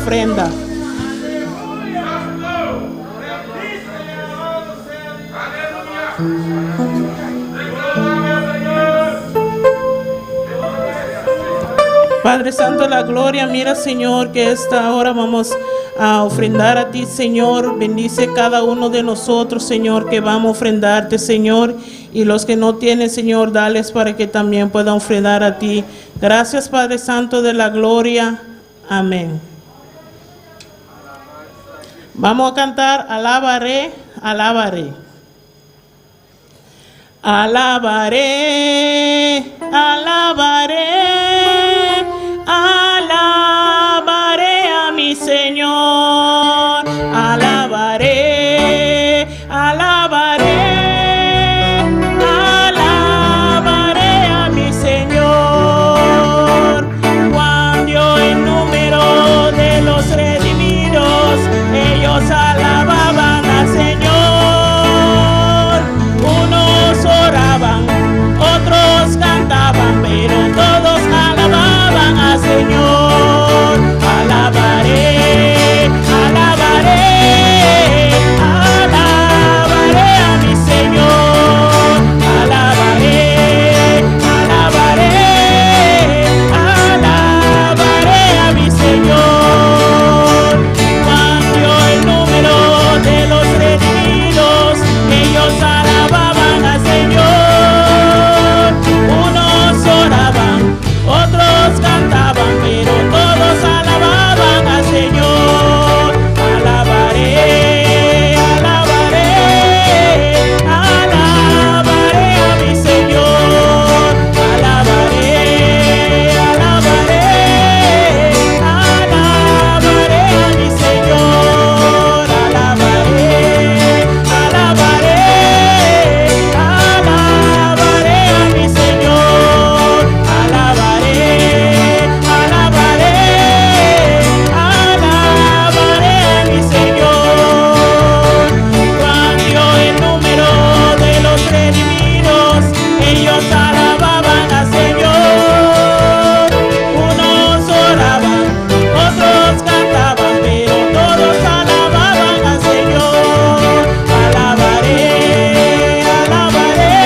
ofrenda. Padre Santo de la Gloria, mira, Señor, que esta hora vamos a ofrendar a ti, Señor. Bendice cada uno de nosotros, Señor, que vamos a ofrendarte, Señor. Y los que no tienen, Señor, dales para que también puedan ofrendar a ti. Gracias, Padre Santo de la Gloria. Amén. Vamos a cantar Alabaré, alabaré. Alabaré, alabaré, alabaré a mi Señor. Alabaré, alabaré, alabaré a mi Señor. Cuán dio el número de los redimidos, ellos alababan al Señor. Unos oraban, otros cantaban, pero todos alababan al Señor. Alabaré, alabaré, alabaré a mi Señor. Alabaré, alabaré, alabaré a mi Señor. Cuando el número de los redimidos, ellos alababan al Señor. Unos oraban, otros cantaban, pero todos alababan al Señor. Alabaré, alabaré, alabaré a mi Señor. Alabaré, alabaré, alabaré a mi Señor. Alabaré, alabaré, alabaré a mi Señor. Alabaré, alabaré, alabaré a mi Señor. Cuando el número de los redimidos, ellos alababan al Señor. Unos oraban, otros cantaban, pero todos alababan al Señor. Alabaré, alabaré,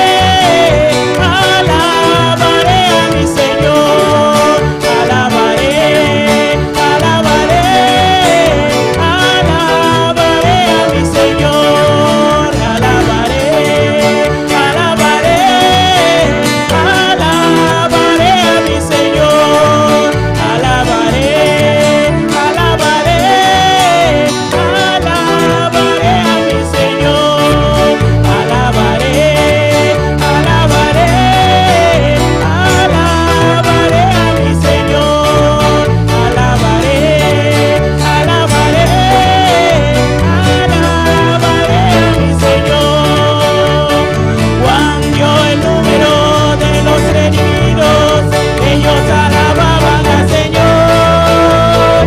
alabaré a mi Señor. Alabaré, alabaré, alabaré a mi Señor. Alabaré, alabaré, alabaré a mi Señor. Alabaré, alabaré, alabaré a mi Señor. Alabaré, alabaré, alabaré a mi Señor. Alabaré, alabaré, alabaré a mi Señor. Cuando el número de los redimidos, ellos alababan al Señor.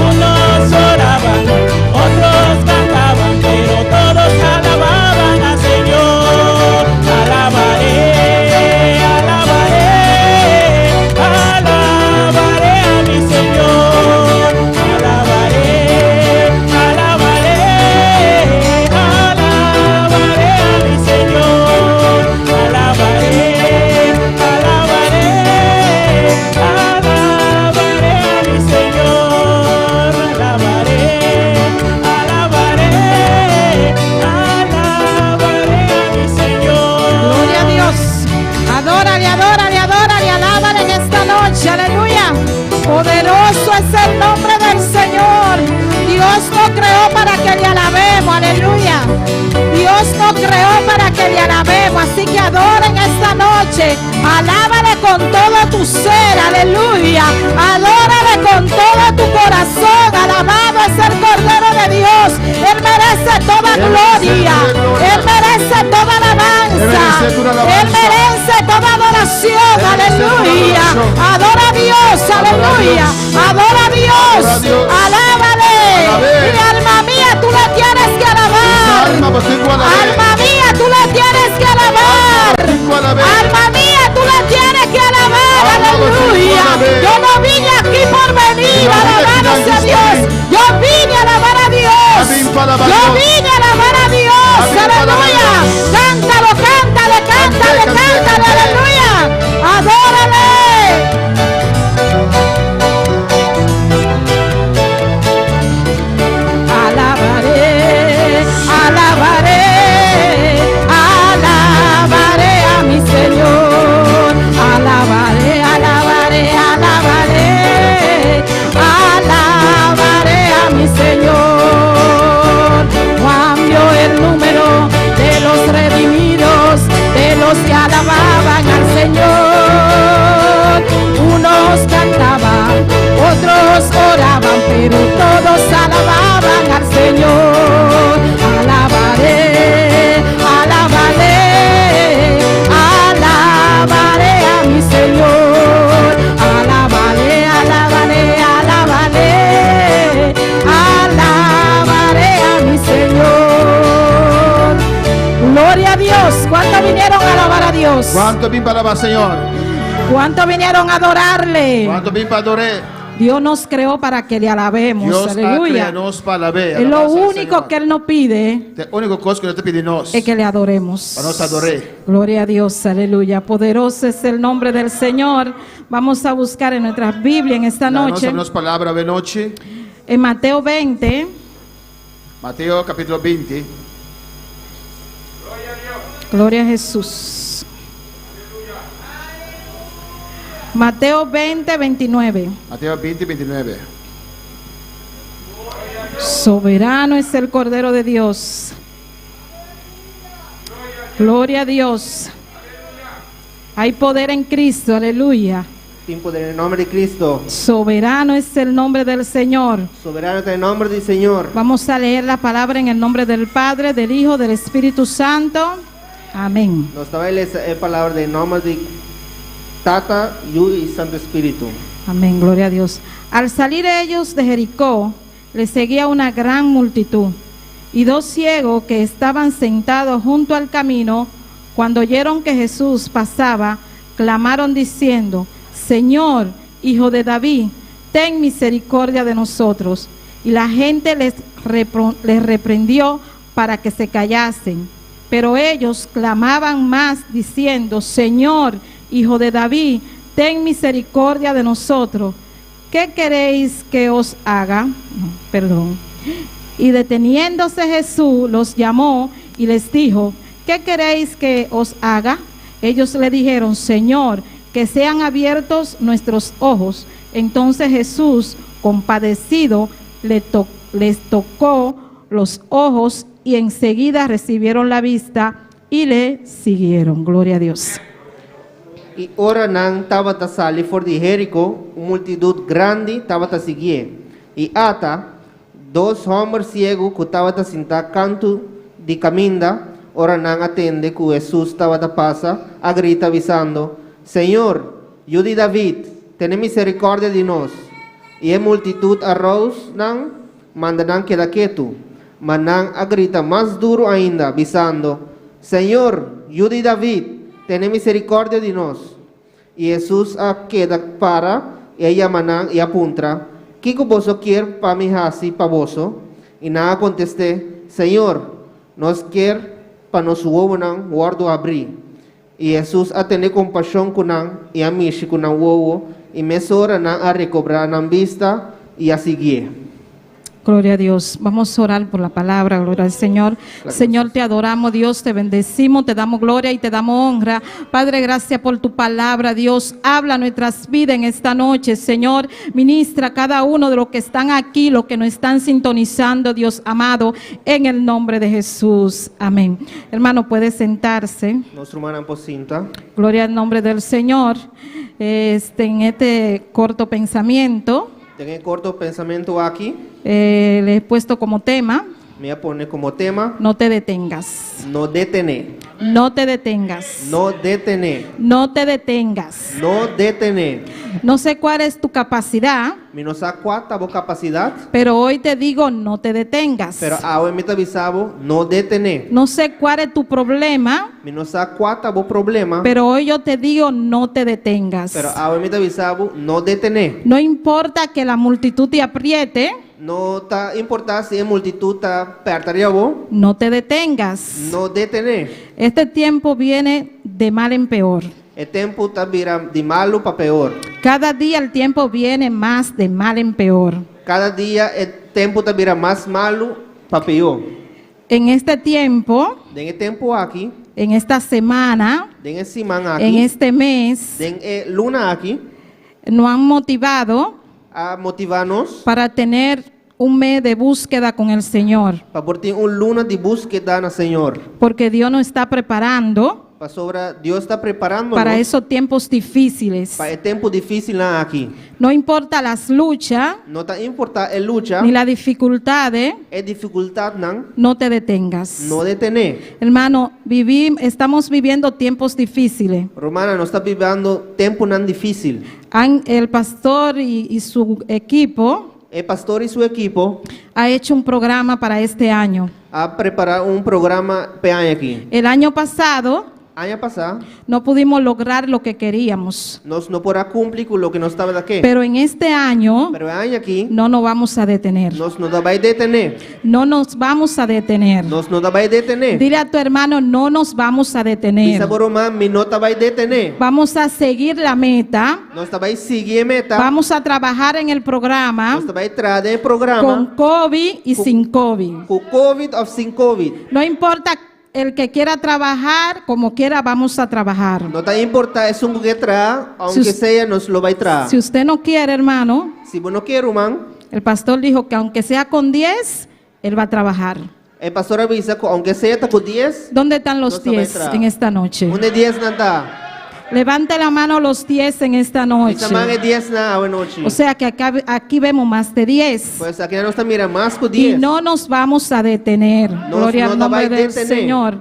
Unos oraban, otros cantaban, pero todos alababan al Señor. Alabaré, alabaré, alabaré a mi Señor. Alabaré, alabaré, alabaré a mi Señor. Alabaré, alabaré, alabaré a mi Señor. Alabaré, alabaré, alabaré a mi Señor. Gloria a Dios. Adórale, adórale, adórale, alábale en esta noche. Aleluya. Poderoso es el nombre del Señor. Dios no creó para que le alabemos. Aleluya. Dios no creó para que le alabemos. Así que adoren esta noche. Alábale con todo tu ser. Aleluya. Adórale con todo tu corazón. Alabado es el Cordero de Dios. Él merece toda gloria. Él merece toda alabanza. Él merece toda adoración. Aleluya. Adora a Dios. Aleluya. Adora a Dios. Alábale. Mi alma mía, tú le tienes que alabar. Alma mía, tú le tienes que alabar. Alma mía, tú le tienes que alabar. Aleluya. Yo no vine aquí por venir a alabar a Dios. vine para alabar a Yo Dios. vine a alabar a Dios. Yo vine para alabar a Aleluya. Dios. Cántalo, cántale, cántale, Cante, cante, cántale. cante. Aleluya. Adórale. Alabaré, alabaré, alabaré a mi Señor. Alabaré, alabaré, alabaré, alabaré a mi Señor. Cambió el número de los redimidos, de los que alababan al Señor. Unos cantaban, otros oraban, pero todos alababan al Señor. Alabaré, alabaré, alabaré a mi Señor. Alabaré, alabaré, alabaré, alabaré a mi Señor. Gloria a Dios. ¿Cuántos vinieron a alabar a Dios? ¿Cuánto vine para alabar, Señor? ¿Cuántos vinieron a adorarle? ¿Cuánto vine para adorar? Dios nos creó para que le alabemos. Dios ha Aleluya. creado para alabar. Es lo alabanza al único Señor. que Él nos pide La única cosa que Dios te pide nos. es que le adoremos. Para nos adorar. Gloria a Dios, aleluya. Poderoso es el nombre del Señor. Vamos a buscar en nuestras Biblias en esta noche, Nos palabra de noche. en Mateo 20, Mateo capítulo 20. gloria a Jesús. Mateo 20, 29. Mateo 20, 29. Soberano es el Cordero de Dios. Gloria a Dios. Hay poder en Cristo, aleluya. Tem poder en el nombre de Cristo. Soberano es el nombre del Señor. Soberano es el nombre del Señor. Vamos a leer la palabra en el nombre del Padre, del Hijo, del Espíritu Santo. Amén. Nós estamos lendo a palavra de nombre de Tata, Yu y Santo Espíritu. Amén, gloria a Dios. Al salir ellos de Jericó, les seguía una gran multitud. Y dos ciegos que estaban sentados junto al camino, cuando oyeron que Jesús pasaba, clamaron diciendo: Señor, Hijo de David, ten misericordia de nosotros. Y la gente les reprendió para que se callasen. Pero ellos clamaban más diciendo: Señor, Hijo de David, ten misericordia de nosotros. ¿Qué queréis que os haga? Perdón. Y deteniéndose Jesús los llamó y les dijo: ¿qué queréis que os haga? Ellos le dijeron: Señor, que sean abiertos nuestros ojos. Entonces Jesús, compadecido, les tocó los ojos y enseguida recibieron la vista y le siguieron. Gloria a Dios. E ora nang estava a sair fora de Jericó, uma multidão grande estava a seguir. E ata, dois homens ciegos que estavam a sentar canto de caminho, ora nang atende que Jesus estava a passar, a grita avisando: Senhor, Hijo de David, ten misericórdia de nós. E a multidão arroz nang, manda nang queda quieto. Mas nang a grita mais duro ainda, avisando: Senhor, Hijo de David, ten misericórdia de nós. E Jesus a queda para, e ella manang e apunta: que vosso quer para mi hasi para vosso? E na conteste: Senhor, nós quer para nos uovo nang guardo abrir. E Jesus a tener compaixão com nang e a mishi com nang uovo, e mesora nang a recobrar nang vista e a seguir. Gloria a Dios. Vamos a orar por la palabra. Gloria al Señor. Señor, te adoramos, Dios, te bendecimos, te damos gloria y te damos honra. Padre, gracias por tu palabra, Dios. Habla nuestras vidas en esta noche, Señor. Ministra a cada uno de los que están aquí, los que nos están sintonizando, Dios amado, en el nombre de Jesús. Amén. Hermano, puede sentarse. Nuestro hermano Pocinta. Gloria al nombre del Señor. En este corto pensamiento, Tengo corto pensamento aqui. le he puesto como tema: Me pone como tema: no te detengas. no detener. No te detengas. No detener. No te detengas. No detener. No sé cuál es tu capacidad, Me não sabe qual tá a capacidade, pero hoy te digo, no te detengas. pero ao me avisava no detener. No sé cuál es tu problema, Me não sabe qual tá o problema, pero hoy yo te digo, no te detengas. pero ao me avisava no detener. No importa que la multitud te apriete, No ta importa si es multitud ta pertaria bo, No te detengas. no detener. Este tiempo viene de mal en peor. El tiempo ta vira de malo para peor. Cada día el tiempo viene más de mal en peor. Cada día el tiempo ta vira más malo para peor. En este tiempo, Den el tiempo aquí, en esta semana, den el semana en aquí, este mes, den el luna aquí, nos han motivado a motivarnos para tener un mes de búsqueda con el Señor, para por un luna de búsqueda al Señor. porque Dios nos está preparando Para sobra, Dios está preparándonos para esos tiempos difíciles. para el tiempo difícil aquí. No importa las luchas No te importa el lucha, ni las dificultades, es dificultad, no te detengas. no detener. Hermano, estamos viviendo tiempos difíciles. Romana no está viviendo tiempo tan difícil. El pastor y su equipo El pastor y su equipo ha hecho un programa para este año. ha preparado un programa para aquí. El año pasado Año pasado, no pudimos lograr lo que queríamos, nos no podrá cumplir con lo que nos estaba de aquí. pero en este año Pero año aquí, no nos vamos a detener. nos no va a detener. No nos vamos a detener. Nos no va a detener. Dile a tu hermano, no nos vamos a detener. Dice Boromán, mi no te va a detener. Vamos a seguir la meta. Nos te va a seguir meta. Vamos a trabajar en el programa Nos te va a entrar en el programa. con COVID y sin COVID. Con COVID o sin COVID. No importa el que quiera trabajar, como quiera, vamos a trabajar. No te importa, es un que trae, aunque Si us- sea, nos lo va a traer. Si usted no quiere, hermano, Si vos no quieres, man, el pastor dijo que aunque sea con 10, él va a trabajar. el pastor avisa que aunque sea está con 10, ¿Dónde están los No se va a 10 entrar. en esta noche? un de 10 no está. Levante la mano los 10 en esta noche. Esta man es 10 na, buena noche. O sea que aquí vemos más de 10. Pues aquí no está mira más que Y 10. no nos vamos a detener. Gloria no al nos va nombre a del detener. Señor.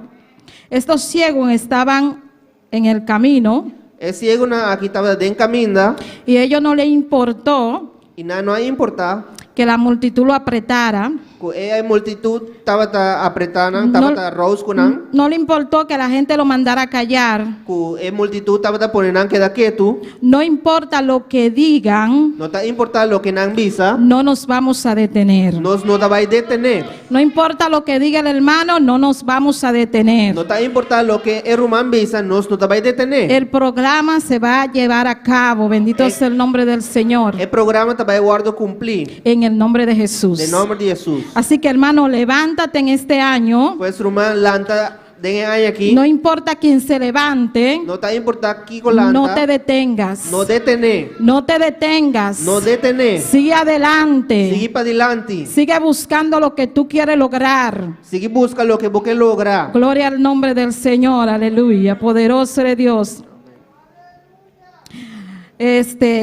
Estos ciegos estaban en el camino Es ciego na, aquí estaba de camino y a ellos no les importó y nada no importa que la multitud lo apretara. que hay multitud estaba apretada, No- estaba rose con No le importó que la gente lo mandara a callar. que hay multitud estaba poniendo queda quieto. No importa lo que digan, No te importa lo que nan visa, no nos vamos a detener. nos no te va a detener. No importa lo que diga el hermano, no nos vamos a detener. No te importa lo que el román visa, nos no te va a detener. El programa se va a llevar a cabo. Bendito sea el nombre del Señor. El programa te va a guardar cumplir. En el nombre de Jesús. En nombre de Jesús. Así que hermano, levántate en este año. Pues román lanta de año aquí. No importa quién se levante, No te importa aquí con lanta. no te detengas. No detener. No te detengas. No detener. Sigue adelante. Sigue para adelante. Sigue buscando lo que tú quieres lograr. Sigue busca lo que vos quieres lograr. Gloria al nombre del Señor, aleluya, poderoso de Dios.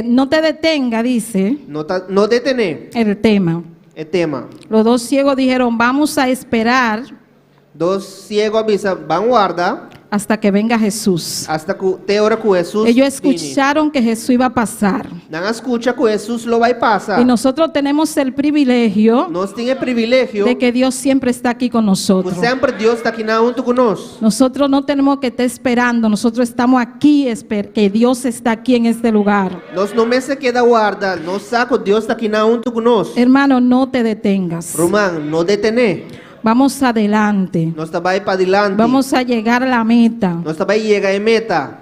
No te detenga, dice No detener el tema. el tema. Los dos ciegos dijeron, vamos a esperar Dos ciegos avisan, van guarda hasta que venga Jesús. hasta que te hora que Jesús Ellos viene. escucharon que Jesús iba a pasar. No escucha que Jesús lo va a pasar. Y nosotros tenemos el privilegio Nos tiene privilegio de que Dios siempre está aquí con que nosotros. siempre Dios está aquí junto con nosotros. Nosotros no tenemos que estar esperando, nosotros estamos aquí, que Dios está aquí en este lugar. Nos no me se queda guarda, no saco Dios está aquí junto con nosotros. Hermano, no te detengas. Román, no detener. Vamos adelante. No está para adelante. Vamos a llegar a la meta. No está para llegar a meta.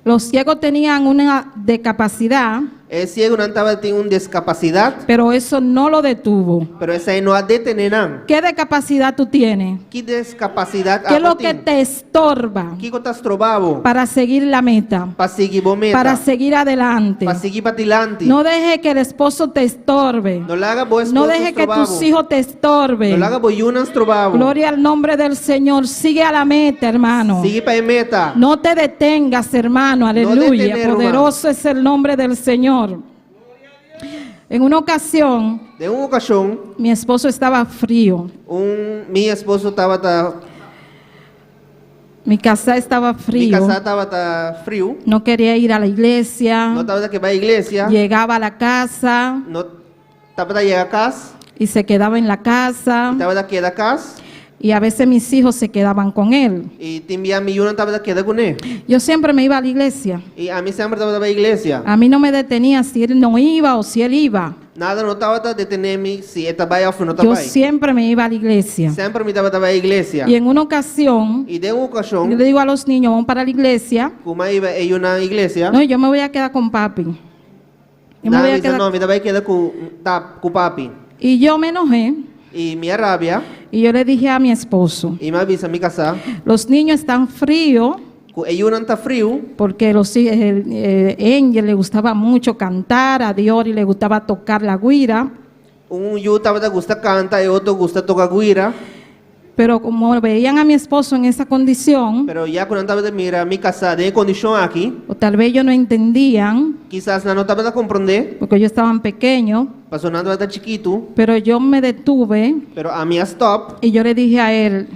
Los ciegos tenían una discapacidad, El ciego no estaba tiene una discapacidad, pero eso no lo detuvo. pero ese no ha detener. ¿Qué discapacidad tú tienes? ¿Qué discapacidad ¿Qué es lo que te estorba ¿Qué estás trobado? para seguir la meta? Para seguir vos meta. Para seguir adelante. Para seguir para adelante. No deje que el esposo te estorbe. No le haga vos No esposos deje que trobado. tus hijos te No estorben. le haga vos yunas trobado. Gloria al nombre del Señor. Sigue a la meta, hermano. Sigue para meta. No te detengas, hermano. Aleluya. detener, Poderoso es el nombre del Señor. En una ocasión, De una ocasión, mi esposo estaba frío. mi esposo estaba Mi casa estaba mi frío. casa estaba frío. No quería ir a la iglesia. No estaba que va a iglesia. Llegaba a la casa No estaba de llegar a casa. y se quedaba en la casa. Estaba de quedar a casa. Y a veces mis hijos se quedaban con él. Y te envía mi yo no estaba de quedar con él. Yo siempre me iba a la iglesia. Y a mí siempre estaba de la iglesia. A mí no me detenía si él no iba o si él iba. Nada no estaba a detenerme si estaba ahí o no Yo estaba ahí. siempre me iba a la iglesia. Siempre me estaba a la iglesia. Y en una ocasión, Y de una yo ocasión, le digo a los niños, vamos para la iglesia. como iba a una iglesia, No, yo me voy a quedar con papi. Yo me nada voy me a dice, quedar. no, me estaba a quedar con papi. Y yo me enojé Y mi rabia, y yo le dije a mi esposo, y me avisa a mi casa, los niños están fríos que ellos no están frío, porque Angel le gustaba mucho cantar a Dios y le gustaba tocar la guira. yo estaba te gusta cantar y otro gusta tocar guira, Pero como veían a mi esposo en esa condición, pero ya cuando estaba de mira mi casa de condición aquí, o tal vez ellos no entendían, quizás no estaba a comprender, porque ellos estaban pequeños, pasó nada de chiquito, pero yo me detuve pero a mí stop, y yo le dije a él,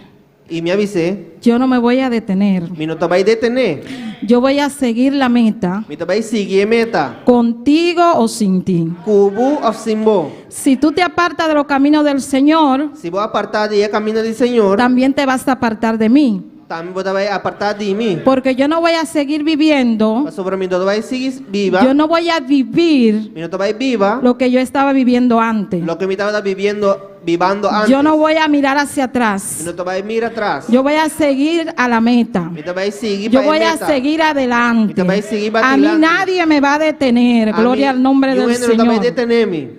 y me avisé, yo no me voy a detener, me no estaba a detener, yo voy a seguir la meta, me estaba a seguir meta, contigo o sin ti. cubo o simbo. Si tú te apartas de los caminos del Señor, Si vos apartar de camino del Señor, también te vas a apartar de mí, también vos te vas a apartar de mí. porque yo no voy a seguir viviendo, Mas sobre mí, tú vas a seguir viva, yo no voy a vivir me no te vas a viva, lo que yo estaba viviendo antes. lo que me estaba vivando antes. Yo no voy a mirar hacia Me atrás. no te vas a mirar atrás. Yo voy a seguir a la meta. Me te vas a seguir Yo para voy a meta. seguir adelante. Y te vas a seguir para A mí adelante. nadie me va a detener. A Gloria mí, al nombre yo del no te vas a Señor. detenerme.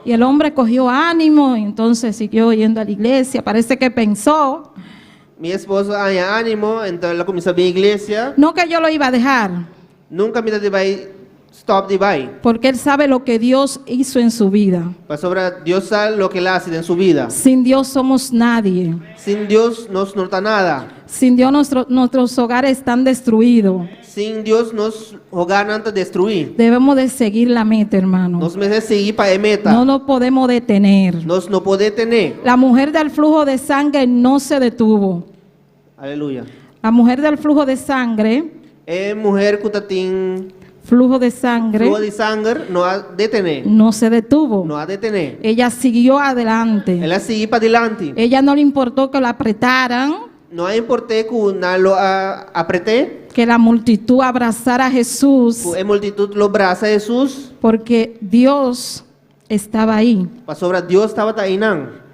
Y el hombre cogió ánimo y entonces siguió yendo a la iglesia. Parece que pensó, Mi esposo haya ánimo, entonces la comenzó a mi iglesia. no que yo lo iba a dejar, Nunca me te va a stop de bye. porque él sabe lo que Dios hizo en su vida. Para sobre Dios sabe lo que él hace en su vida. Sin Dios somos nadie. Sin Dios no está nada. Sin Dios nuestros hogares están destruidos. Sin Dios nos hogar antes de destruir. Debemos de seguir la meta, hermano. Nos meses seguir para la meta. No nos podemos detener. Nos no puede tener. La mujer del flujo de sangre no se detuvo. Aleluya. La mujer del flujo de sangre, Mujer que tiene flujo de sangre, flujo de sangre, no ha detener. no se detuvo. No ha detener. Ella siguió adelante. Ella sigue para adelante. Ella no le importó que la apretaran, No hay importé que una lo apreté. que la multitud abrazara a Jesús, En multitud lo abraza a Jesús. porque Dios estaba ahí. Para sobre Dios estaba ahí.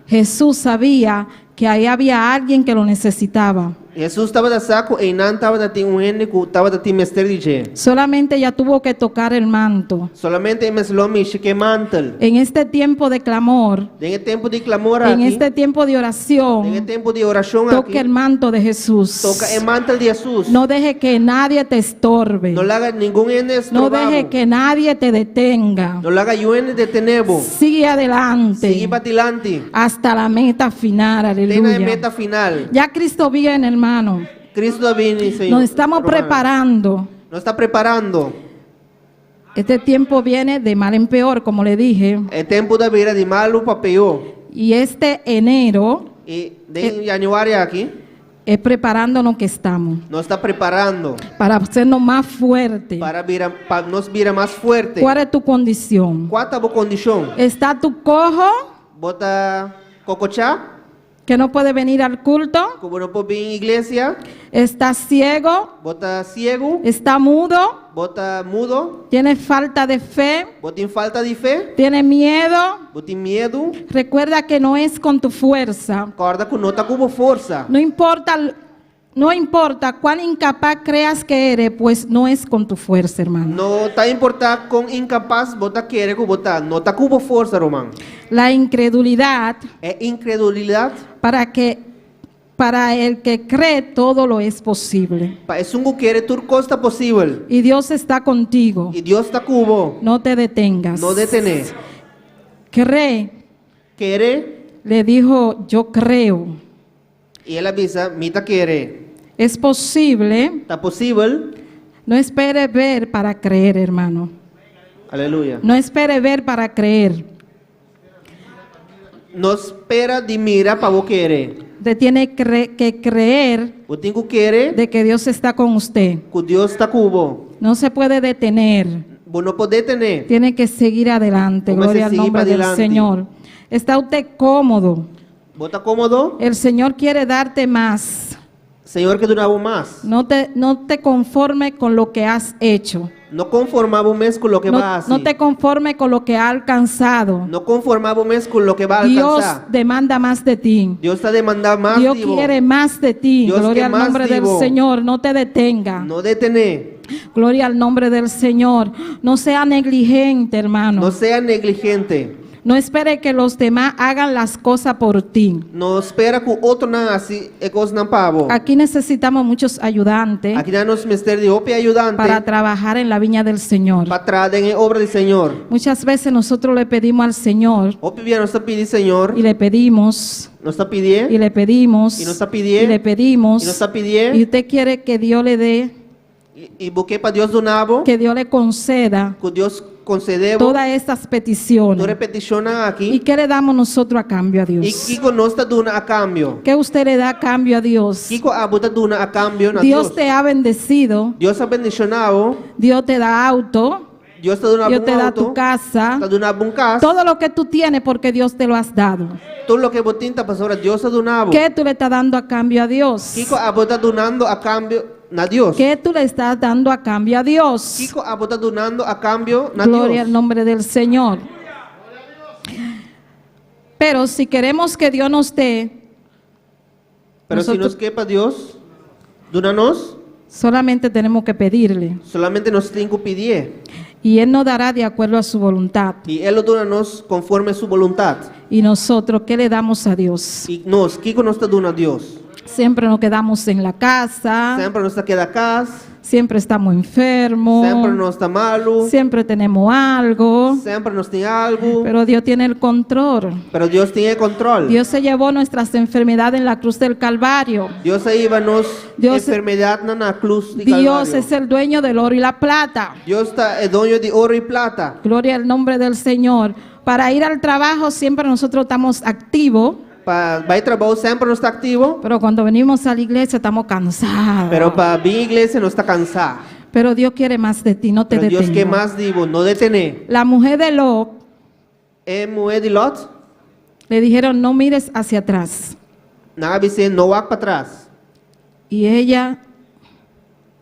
Jesús sabía que ahí había alguien que lo necesitaba. Jesús estaba de saco y nan estaba de ti un gente que estaba de ti mester dije. Solamente ella tuvo que tocar el manto. Solamente me lo miche que mantel. En este tiempo de clamor, En el tiempo de clamor en aquí. este tiempo de En el oración, tiempo de oración toque aquí. el manto de Jesús. Toca el mantel de Jesús. No deje que nadie te estorbe. No le haga ningún ende No deje que nadie te detenga. No le haga yuene de tenebo. Sigue adelante Sigue para adelante. hasta la meta final. Tiene la Aleluya. meta final. Ya Cristo viene, hermano. Cristo viene, Señor. Nos estamos Hermano. preparando. Nos está preparando. Este tiempo viene de mal en peor, como le dije. El tiempo de vida de malo para peor. Y este enero Y de Januario aquí es preparándonos que estamos nos está preparando para hacernos más fuertes. para nos vira más fuerte. ¿Cuál es tu condición? ¿Cuál es tu condición? ¿Está tu cojo Bota cococha, que no puede venir al culto? como no puede venir en iglesia. ¿Está ciego? Bota ciego, ¿Está mudo? bota mudo, ¿Tiene falta de fe? bota falta de fe, ¿Tiene miedo? bota miedo. Recuerda que no es con tu fuerza. Acorda que no está como fuerza. No importa cuán incapaz creas que eres, pues no es con tu fuerza, hermano. No está importa con incapaz, bota quiere que bota. No está como fuerza, Román. La incredulidad, Es incredulidad. para el que cree, todo lo es posible. Es un que quiere tu costa posible. Y Dios está contigo. Y Dios está cubo. No te detengas. No detener. Cree, Quiere. le dijo, yo creo. Y él avisa, mita quiere. Es posible. Está posible. No espere ver para creer, hermano. Aleluya. No espere ver para creer. No espera de mira para vos quiere. Usted tiene que creer Vos tengo quiere de que Dios está con usted. que Dios está cubo. No se puede detener. Vos no podés tener. Tiene que seguir adelante. Póngase Gloria al seguir nombre para del adelante. Señor. ¿Está usted cómodo? Vos está cómodo. El Señor quiere darte más. Señor, que duramos más. No te conformes con lo que has hecho. No conformaba un mes con lo que va a hacer. No te conformes con lo que ha alcanzado. No conformaba un mes con lo que va a Dios alcanzar. demanda más de ti. Dios te demanda más. Dios divo. quiere más de ti. Dios Gloria que al más nombre del divo. Señor. No te detenga. No detener. Gloria al nombre del Señor. No sea negligente, hermano. No sea negligente. No espere que los demás hagan las cosas por ti. No espera que otro nada así ecos nan pavo. Aquí necesitamos muchos ayudantes Aquí danos mister de opia ayudante. para trabajar en la viña del Señor. Para traer en obra del Señor. Muchas veces nosotros le pedimos al Señor Opia bien nos está pidiendo Señor. y le pedimos Nos está pidiendo. y le pedimos Y nos está pidiendo. y le pedimos Y nos está pidiendo. y usted quiere que Dios le dé, Y busqué para Dios donavo. que Dios le conceda Que Dios concedemos. todas estas No peticiones. repetición ¿Y aquí. qué le damos nosotros a cambio a Y Dios? Kiko no está duna a cambio. ¿Qué usted le da a cambio a Dios? Kiko abuta duna a cambio na Dios Dios. te ha bendecido, Dios ha bendicionado. Dios te da auto, Dios te da Dios un te da auto. tu casa, Te da un casa. todo lo que tú tienes porque Dios te lo has dado. Todo lo que botinta pasora Dios ha donado. ¿Qué tú le estás dando a cambio a Dios? Kiko abuta donando a cambio na Dios. ¿Qué tú le estás dando a cambio a Dios? Kiko abuta donando a cambio na Gloria al Dios. nombre del Señor. Pero si queremos que Dios nos dé, Pero si nosotros- nos quepa Dios, donanos, solamente tenemos que pedirle. solamente nos tiene que pedir. Y Él nos dará de acuerdo a su voluntad. Y Él lo donanos conforme a su voluntad. Y nosotros, ¿qué le damos a Dios? Y nos, Kiko nos está dona a Dios. Siempre nos quedamos en la casa, Siempre nos está queda casa. siempre estamos enfermos, Siempre nos está malo. siempre tenemos algo, Siempre nos tiene algo. pero Dios tiene el control. Pero Dios tiene control. Dios se llevó nuestras enfermedades en la cruz del Calvario. Dios ahí va nos Dios- enfermedad na na cruz de Dios Calvario. es el dueño del oro y la plata. Dios está el dueño de oro y plata. Gloria al nombre del Señor. Para ir al trabajo siempre nosotros estamos activos, Para ir trabajo siempre no está activo. pero cuando venimos a la iglesia estamos cansados. Pero para mi iglesia no está cansada. Pero Dios quiere más de ti, no te Pero Dios que detengas. más digo, no detener. La mujer de Lot Mujer de Lot, le dijeron no mires hacia atrás. nada dice no va para atrás. Y ella,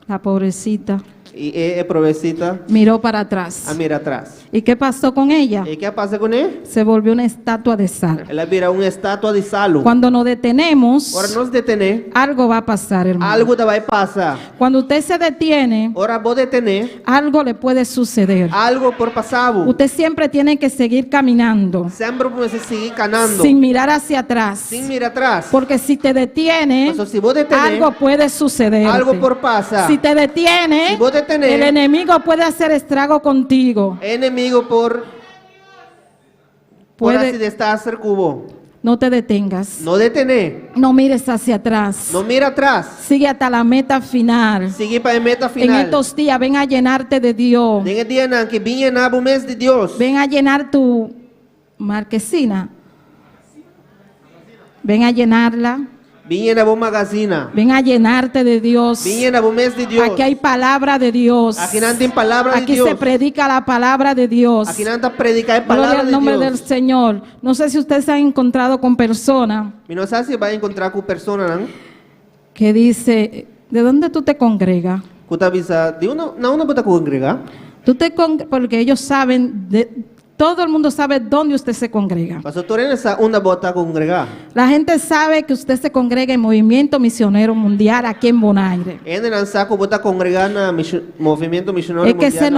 la pobrecita, Y provecita miró para atrás. a mira atrás. ¿Y qué pasó con ella? ¿Y qué pasa con él? Se volvió una estatua de sal. Él mira una estatua de salo. Cuando nos detenemos, Ahora nos detener, algo va a pasar, hermano. algo te va a pasar. Cuando usted se detiene, Ahora vos detener, algo le puede suceder. algo por pasado. Usted siempre tiene que seguir caminando Siempre puedes seguir ganando. sin mirar hacia atrás. Sin mirar atrás. Porque si te detiene, Pues, si vos detenés, algo puede suceder. algo por pasa. Si te detiene, Si vos detenés, el enemigo puede hacer estrago contigo. enemigo por Puede- así de estar hacer cubo. No te detengas. No detener. No mires hacia atrás. No mira atrás. Sigue hasta la meta final. Sigue para el meta En final. estos días ven a llenarte de Dios. En el día en que viene a un mes de Dios. Ven a llenar tu marquesina. Ven a llenarla. Viene a un magazina. Ven a llenarte de Dios. Viene a un mes de Dios. Aquí hay palabra de Dios. Aquí no hay palabra de Aquí Dios. se predica la palabra de Dios. Aquí no hay predicar Gloria palabra al de nombre del Dios. Señor. No sé si ustedes se han encontrado con personas Y no sé si va a encontrar con personas, ¿no? que dice, ¿de dónde tú te congregas? Que te avisa, de una puta congrega. Porque ellos saben, todo el mundo sabe dónde usted se congrega. Pastor en esa una bota congrega. La gente sabe que usted se congrega en Movimiento Misionero Mundial aquí en Bonaire. En el saco bota congrega na movimiento misionero Es que se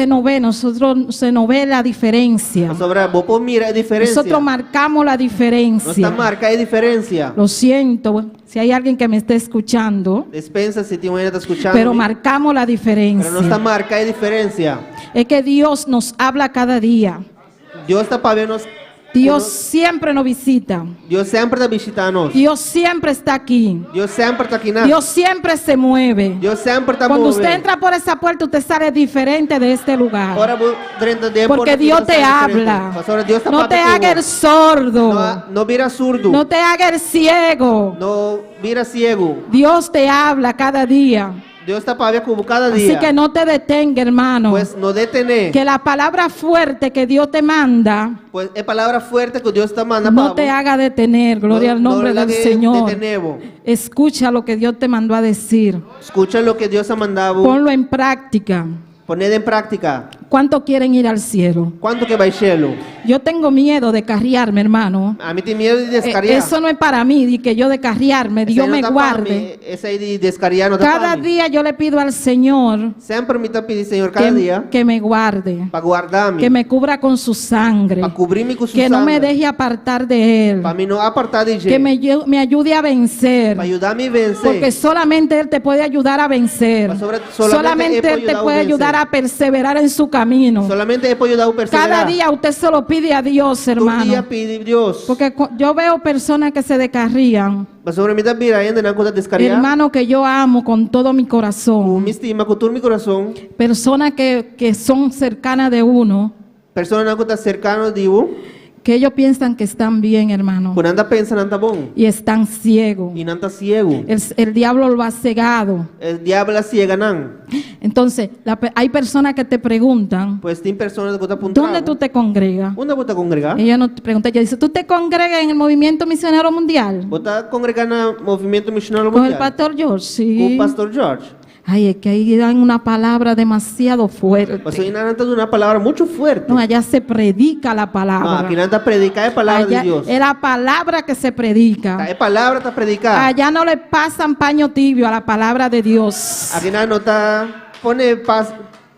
nos ve, nosotros se nos ve la diferencia. Sobre vos puedes mirar diferencia. Nosotros marcamos la No está diferencia. marca hay diferencia. Lo siento, si hay alguien que me esté escuchando, Despensa si tiene está escuchando. pero marcamos la Pero no está diferencia. marca hay diferencia. Es que Dios nos habla cada día. Dios está para vernos. Dios siempre nos visita. Dios siempre está visitando. Dios siempre está aquí. Dios siempre está aquí. Dios siempre se mueve. Dios siempre está Cuando moviendo. usted entra por esa puerta, usted sale diferente de este lugar. Ahora vos, 30 días Porque por Dios aquí, te está diferente. habla. Pastor, Dios está No para te ti, haga el vos. sordo. No mira zurdo. No te haga el ciego. No mira ciego. Dios te habla cada día. Dios está para ver como cada Así día. que no te detenga, hermano. Pues no detener. Que la palabra fuerte que Dios te manda Pues es palabra fuerte que Dios está mandando. no te haga detener. Gloria al nombre del Señor. Escucha lo que Dios te mandó a decir. Escucha lo que Dios ha mandado. Ponlo en práctica. Poned en práctica. ¿Cuánto quieren ir al cielo? ¿Cuánto que va al cielo? Yo tengo miedo de carriarme, hermano. A mí tiene miedo de descarriar. Eso no es para mí, de que yo de carriarme, Dios me guarde. Esa de descarriar no está Cada para mí. día yo le pido al Señor Siempre me pide, Señor, cada día, que me guarde, para guardarme, que me cubra con su sangre, para cubrirme con su que no me sangre, deje apartar de Él, para mí no apartar de que Él, me ayude a vencer, para ayudarme a vencer. porque solamente Él te puede ayudar a vencer, solamente Él te puede ayudar a perseverar en su camino. Solamente Él puede ayudar a perseverar. Cada día usted se lo pide a Dios, Todo día hermano, pide Dios. porque yo veo personas que se descarrían, Mas sobre mí también hay una cosa descarriar. hermano, que yo amo con todo mi Con corazón, mi estima, con todo mi corazón. personas que son cercanas de uno, Personas que están cercanas de vos, que ellos piensan que están bien, hermano, cuando anda pensando anda bon y están ciegos. y no anda ciego. El diablo lo ha cegado. El diablo ciega nan. Entonces, hay personas que te preguntan, Pues tiene personas que están apuntando. ¿dónde tú te congregas? ¿Dónde vos estás congregando? Ella no te pregunta, ella dice, ¿tú te congregas en el Movimiento Misionero Mundial? ¿Vos estás congregando en el Movimiento Misionero Con Mundial? el pastor George, Con sí. Pastor George. Ay, es que ahí dan una palabra demasiado Pues fuerte. hoy nada de una palabra mucho fuerte. No, allá se predica la No, palabra. aquí nada predicar es palabra Allá de Dios. es la palabra que se predica. Es palabra está predicada. Allá no le pasan paño tibio a la palabra de Dios. Aquí nada no está pone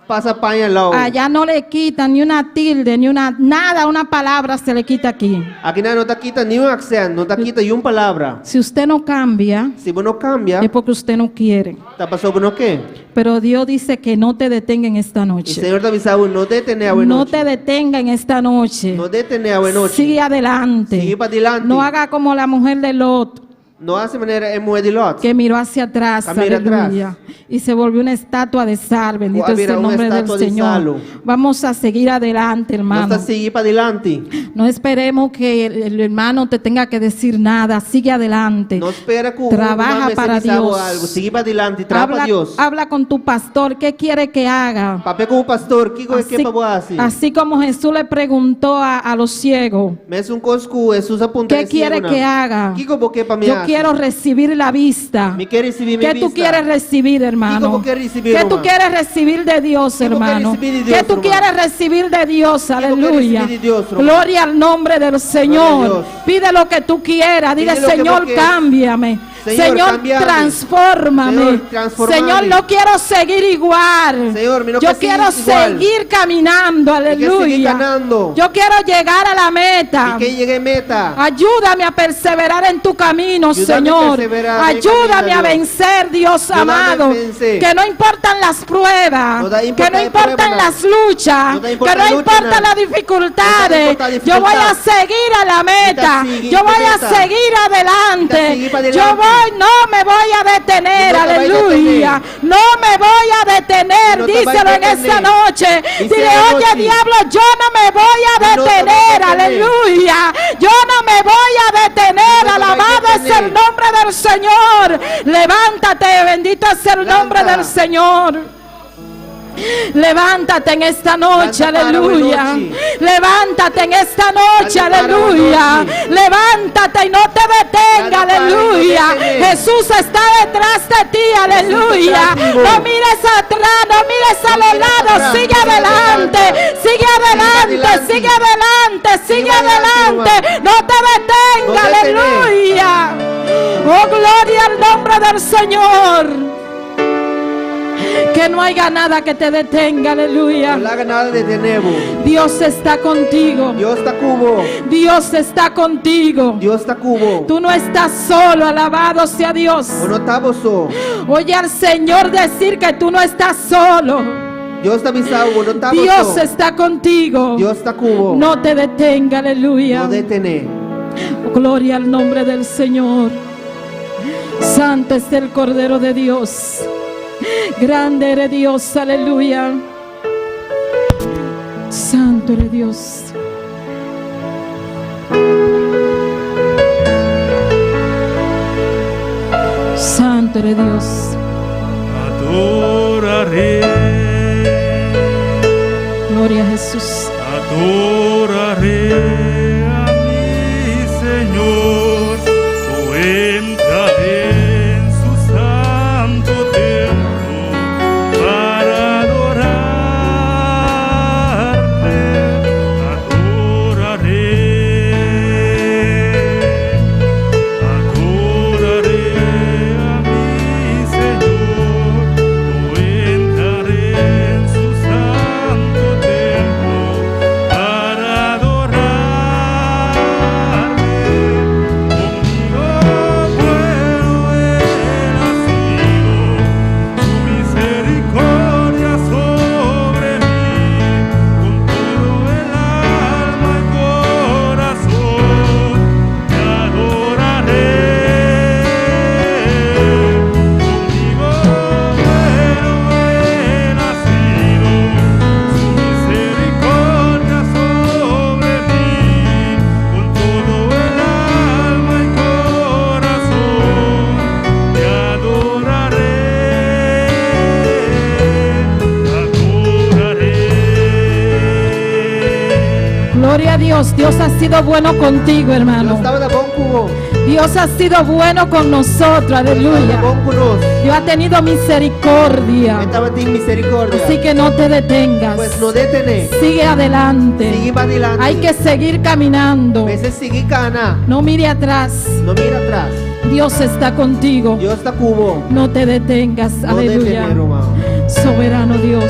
pasa paña al lado. Allá no le quitan ni una tilde, ni nada, una palabra se le quita aquí. Aquí nada no te quita ni un accent, no te quita ni una palabra. Si usted no cambia, Si vos no cambias, es porque usted no quiere. ¿te pasó con no qué? Pero Dios dice que no te detenga en esta El noche. Señor te avisa, no detene a No te detenga en esta noche. No detene a noche. Sigue adelante. Sigue para adelante. No haga como la mujer de Lot, No hace manera en mujer de Lot. que miró hacia atrás, Mira aleluya, atrás. y se volvió una estatua de sal. Bendito es Mira, el una nombre del estatua de Señor. sal. Vamos a seguir adelante, No hermano. está sigue para adelante. No esperemos que el hermano te tenga que decir nada. Sigue adelante. No espera que Trabaja para Dios. algo. Sigue para adelante, trabaja para Dios. Habla con tu pastor. ¿Qué quiere que haga? Papel como pastor, ¿qué para hacer? Así como Jesús le preguntó a los ciegos, Me es un coscu, Jesús apunta. ¿qué quiere que haga? ¿Qué como que para mí Yo hace? quiero recibir la vista. Me quiere recibir mi ¿Qué tú vista. quieres recibir, hermano? ¿Cómo quieres recibir, ¿Qué tú hermano? quieres recibir de Dios, ¿Qué tú quieres hermano? recibir de Dios, ¿Qué tú hermano? quieres recibir de Dios? tú quieres Aleluya. recibir de Dios, hermano? Gloria al nombre del Señor. Dios. Pide lo que tú quieras. Dile, Pide lo que Señor, vos quieras. cámbiame. Señor, Señor, cámbiame. transfórmame. Señor, transformame. Señor, no quiero seguir igual. Señor, mira Yo que quiero sigues igual. seguir caminando. que seguir Aleluya. ganando. Yo quiero llegar a la meta. Y que llegue a meta. Ayúdame a perseverar en tu camino, Ayúdame a Señor. perseverar en el Ayúdame camino, a Dios. vencer, Dios Ayúdame a amado. vencer. Que no importan las pruebas, No da que importa no la importan prueba, las luchas, No da que importa no lucha, importan nada. las dificultades. No da importa Yo voy a dificultad. seguir a la meta. seguir Yo tu voy a meta. seguir adelante. seguir para Yo adelante. voy, no me voy a detener. No te vas a Aleluya. detener. No me voy a detener. No te vas a Díselo en detener. esta noche. Díselo Dile, en la oye, noche. diablo, yo no me voy a No te vas a detener. detener. Aleluya. Yo no me voy a detener. No te vas a Alabado es detener. el nombre del Señor. Levántate, bendito es el nombre Levanta. del Señor. Levántate en esta noche, Levanta para aleluya. hoy noche. Levántate en esta noche, Levanta para hoy aleluya. noche. Levántate y no te detenga, Levanta para aleluya. no te detener. Jesús está detrás de ti, aleluya. está vivo. No mires atrás, no mires a los mires lados, atrás, sigue mira adelante, adelante. sigue adelante, adelante. sigue adelante, sigue adelante, adelante. No te detenga, No detener. aleluya. Oh, gloria al nombre del Señor. Que no haya nada que te detenga, aleluya. No le haga nada de nuevo. Dios está contigo. Dios está cubo. Dios está contigo. Dios está cubo. Tú no estás solo, alabado sea Dios. O no estamos so. Oye al Señor decir que tú no estás solo. Dios está avisado, o no estamos Dios so. está contigo. Dios está cubo. No te detenga, aleluya. No detener. Gloria al nombre del Señor. Santo es el Cordero de Dios. Grande eres Dios, aleluya. Santo eres Dios. Santo eres Dios. Adoraré, Gloria a Jesús. adoraré a mi Señor. Yo entraré en su santo templo para adorar. Gloria a Dios. Dios ha sido bueno contigo, hermano. Dios tawa bom kubo. Dios ha sido bueno con nosotros. Aleluya. Bom kunos. Dios ha tenido misericordia. Tawa ting misericordia. Así que no te detengas. Pues no detene. Sigue adelante. Sigue para adelante. Hay que seguir caminando. Veces sigue cana. No mire atrás. No mira atrás. Dios está contigo. Dios está cubo. No te detengas. No Aleluya. detene, hermano. Soberano Dios.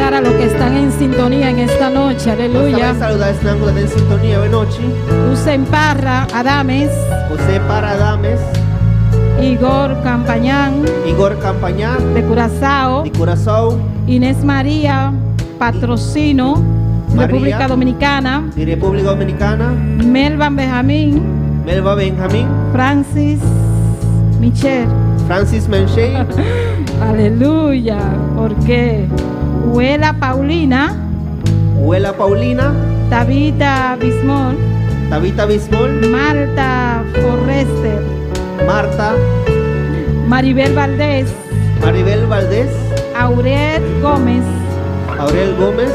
A los que están en sintonía en esta noche, aleluya. Saludar a ángulo en sintonía de noche. Usen Parra, Adames, José Parra Adames, Igor Campañán, Igor Campañán, de Curazao, de Curazao, Inés María Patrocino, María, República Dominicana, de República Dominicana, Melvan Benjamín, Melva Benjamín, Francis Michel, Francis Menchey, aleluya, porque Huela Paulina, Huela Paulina, Tabita Bismol, Tabita Bismol, Marta Forrester, Marta, Maribel Valdés, Maribel Valdés, Aurel Gómez, Aurel Gómez,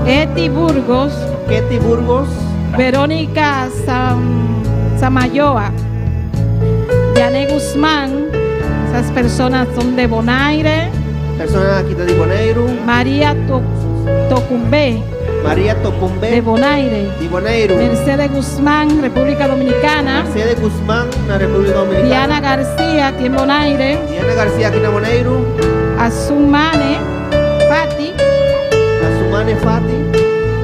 Eti Burgos, Ketty Burgos, Verónica Samayoa, Yané Guzmán, esas personas son de Bonaire, personas aquí de Bonaire, María Tocumbe, María de Tocumbe, Bonaire, de Bonaire, Mercedes Guzmán, República Dominicana, Mercedes Guzmán, la República Dominicana, Diana García, aquí en Bonaire, Diana García, aquí en Bonaire, Azumane Fati Azumane Fati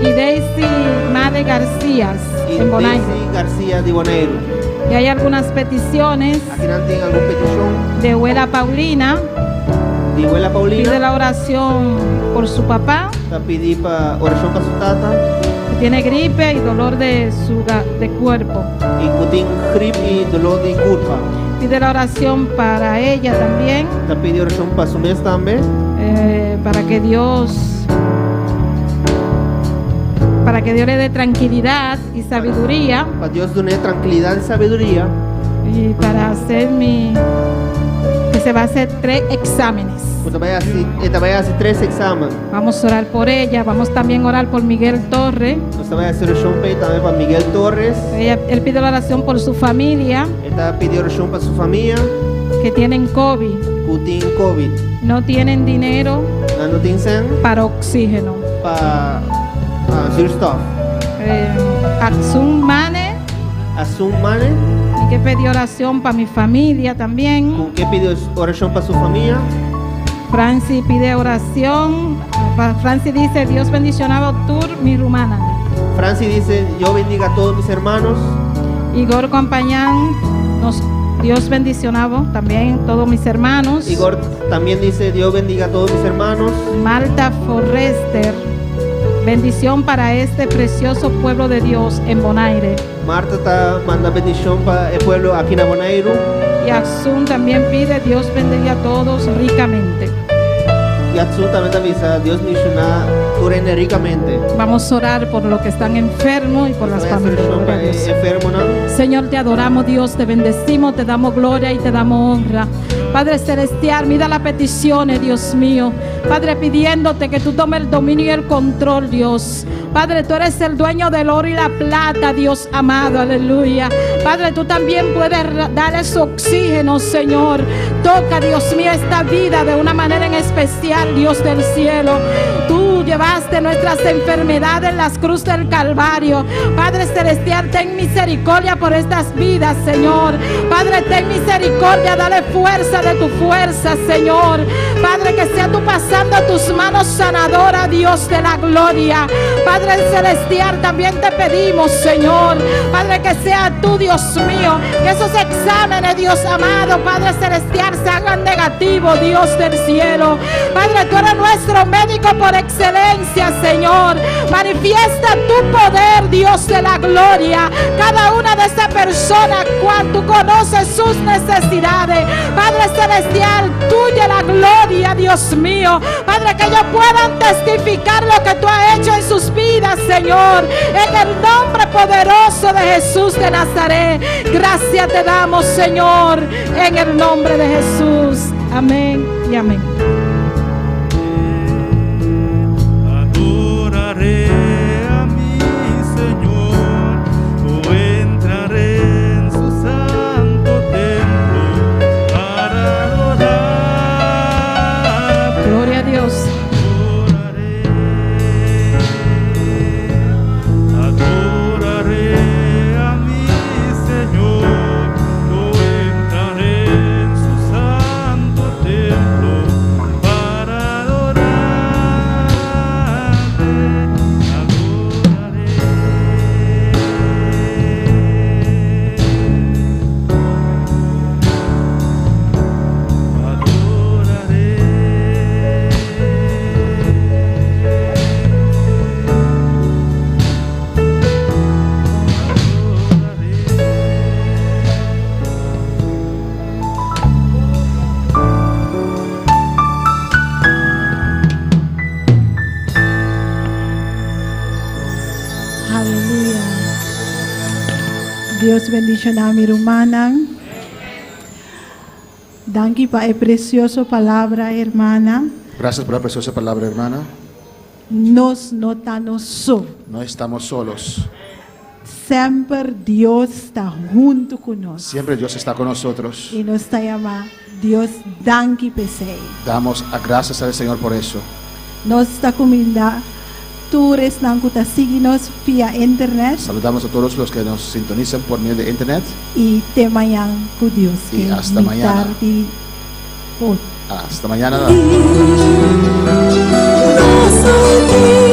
y Daisy Made García, y en Bonaire. Daisy García de Bonaire. Y hay algunas peticiones Aquí no tienen alguna petición de Huela Paulina. de Huela Paulina. Pide la oración por su papá, Está pedí para oración para su tata que tiene gripe y dolor de cuerpo. y cutín grip y dolor de culpa. Pide la oración para ella también, Está pedí oración para su mes también. para que Dios le dé tranquilidad y sabiduría, Para Dios darle tranquilidad y sabiduría. y para hacer que se va a hacer 3 exámenes. Pues te vaya a hacer 3 exámenes. Vamos a orar por ella, vamos también a orar por Miguel Torres. Pues te vaya a hacer oración también para Miguel Torres. Él pide la oración por su familia Está pidiendo oración para su familia. que tienen COVID, Cutín COVID. no tienen dinero No tienen para oxígeno. para zuurstof. Axun Mane, Asumane. y que pidió oración para mi familia también. ¿Con qué pidió oración para su familia? Francis pide oración. Francis dice: Dios bendicionado Tur, mi rumana. Francis dice: yo bendiga a todos mis hermanos. Igor Compañán, Dios bendicionado también todos mis hermanos. Igor también dice: Dios bendiga a todos mis hermanos. Marta Forrester, bendición para este precioso pueblo de Dios en Bonaire. Marta manda bendición para el pueblo aquí en Bonaire. Y Axun también pide: Dios bendiga a todos ricamente. Y Atsu también avisa: Dios misiona turene ricamente. Vamos a orar por los que están enfermos y por las familias. Gloria a Dios. Enfermo, ¿no? Señor, te adoramos, Dios, te bendecimos, te damos gloria y te damos honra. Padre celestial, mira las peticiones, Dios mío. Padre, pidiéndote que tú tomes el dominio y el control, Dios. Padre, tú eres el dueño del oro y la plata, Dios amado, aleluya. Padre, tú también puedes dar ese oxígeno, Señor. Toca, Dios mío, esta vida de una manera en especial, Dios del cielo. Tú llevaste nuestras enfermedades en las cruces del Calvario. Padre celestial, ten misericordia por estas vidas, Señor. Padre, ten misericordia, dale fuerza, de tu fuerza, Señor. Padre, que sea tú pasando tus manos sanadoras, Dios de la gloria. Padre celestial, también te pedimos, Señor, Padre, que sea tú, Dios mío, que esos exámenes, Dios amado, Padre celestial, se hagan negativos, Dios del cielo. Padre, tú eres nuestro médico por excelencia, Señor. Manifiesta tu poder, Dios de la gloria. Cada una de esas personas, cuando tú conoces sus necesidades, Padre celestial, tuya la gloria, Dios mío. Padre, que ellos puedan testificar lo que tú has hecho en sus vidas, Señor. En el nombre poderoso de Jesús de Nazaret, gracias te damos, Señor, en el nombre de Jesús. Amén y amén. Adoraré a mi Señor, o entraré en su santo templo para adorar. Gloria a Dios. Adoraré a mi Señor, o entraré en su santo templo para adorarte. Haleluya. Dios bendice namin rumanang. Danke pa e precioso palabra, hermana. Gracias por la preciosa palabra, hermana. Nos notamos so. No estamos solos. Sempre Dios está junto con nosotros. Siempre Dios está con nosotros. Y nos está llamando Dios danke pesei. Damos gracias al Señor por eso. Nos está comiendo. Tú eres nanguta, síguenos vía internet Saludamos a todos los que nos sintonizan por medio de internet. y te mañana con Dios. Y que hasta mi mañana. tarde, oh, Hasta mañana. Nosso Deus.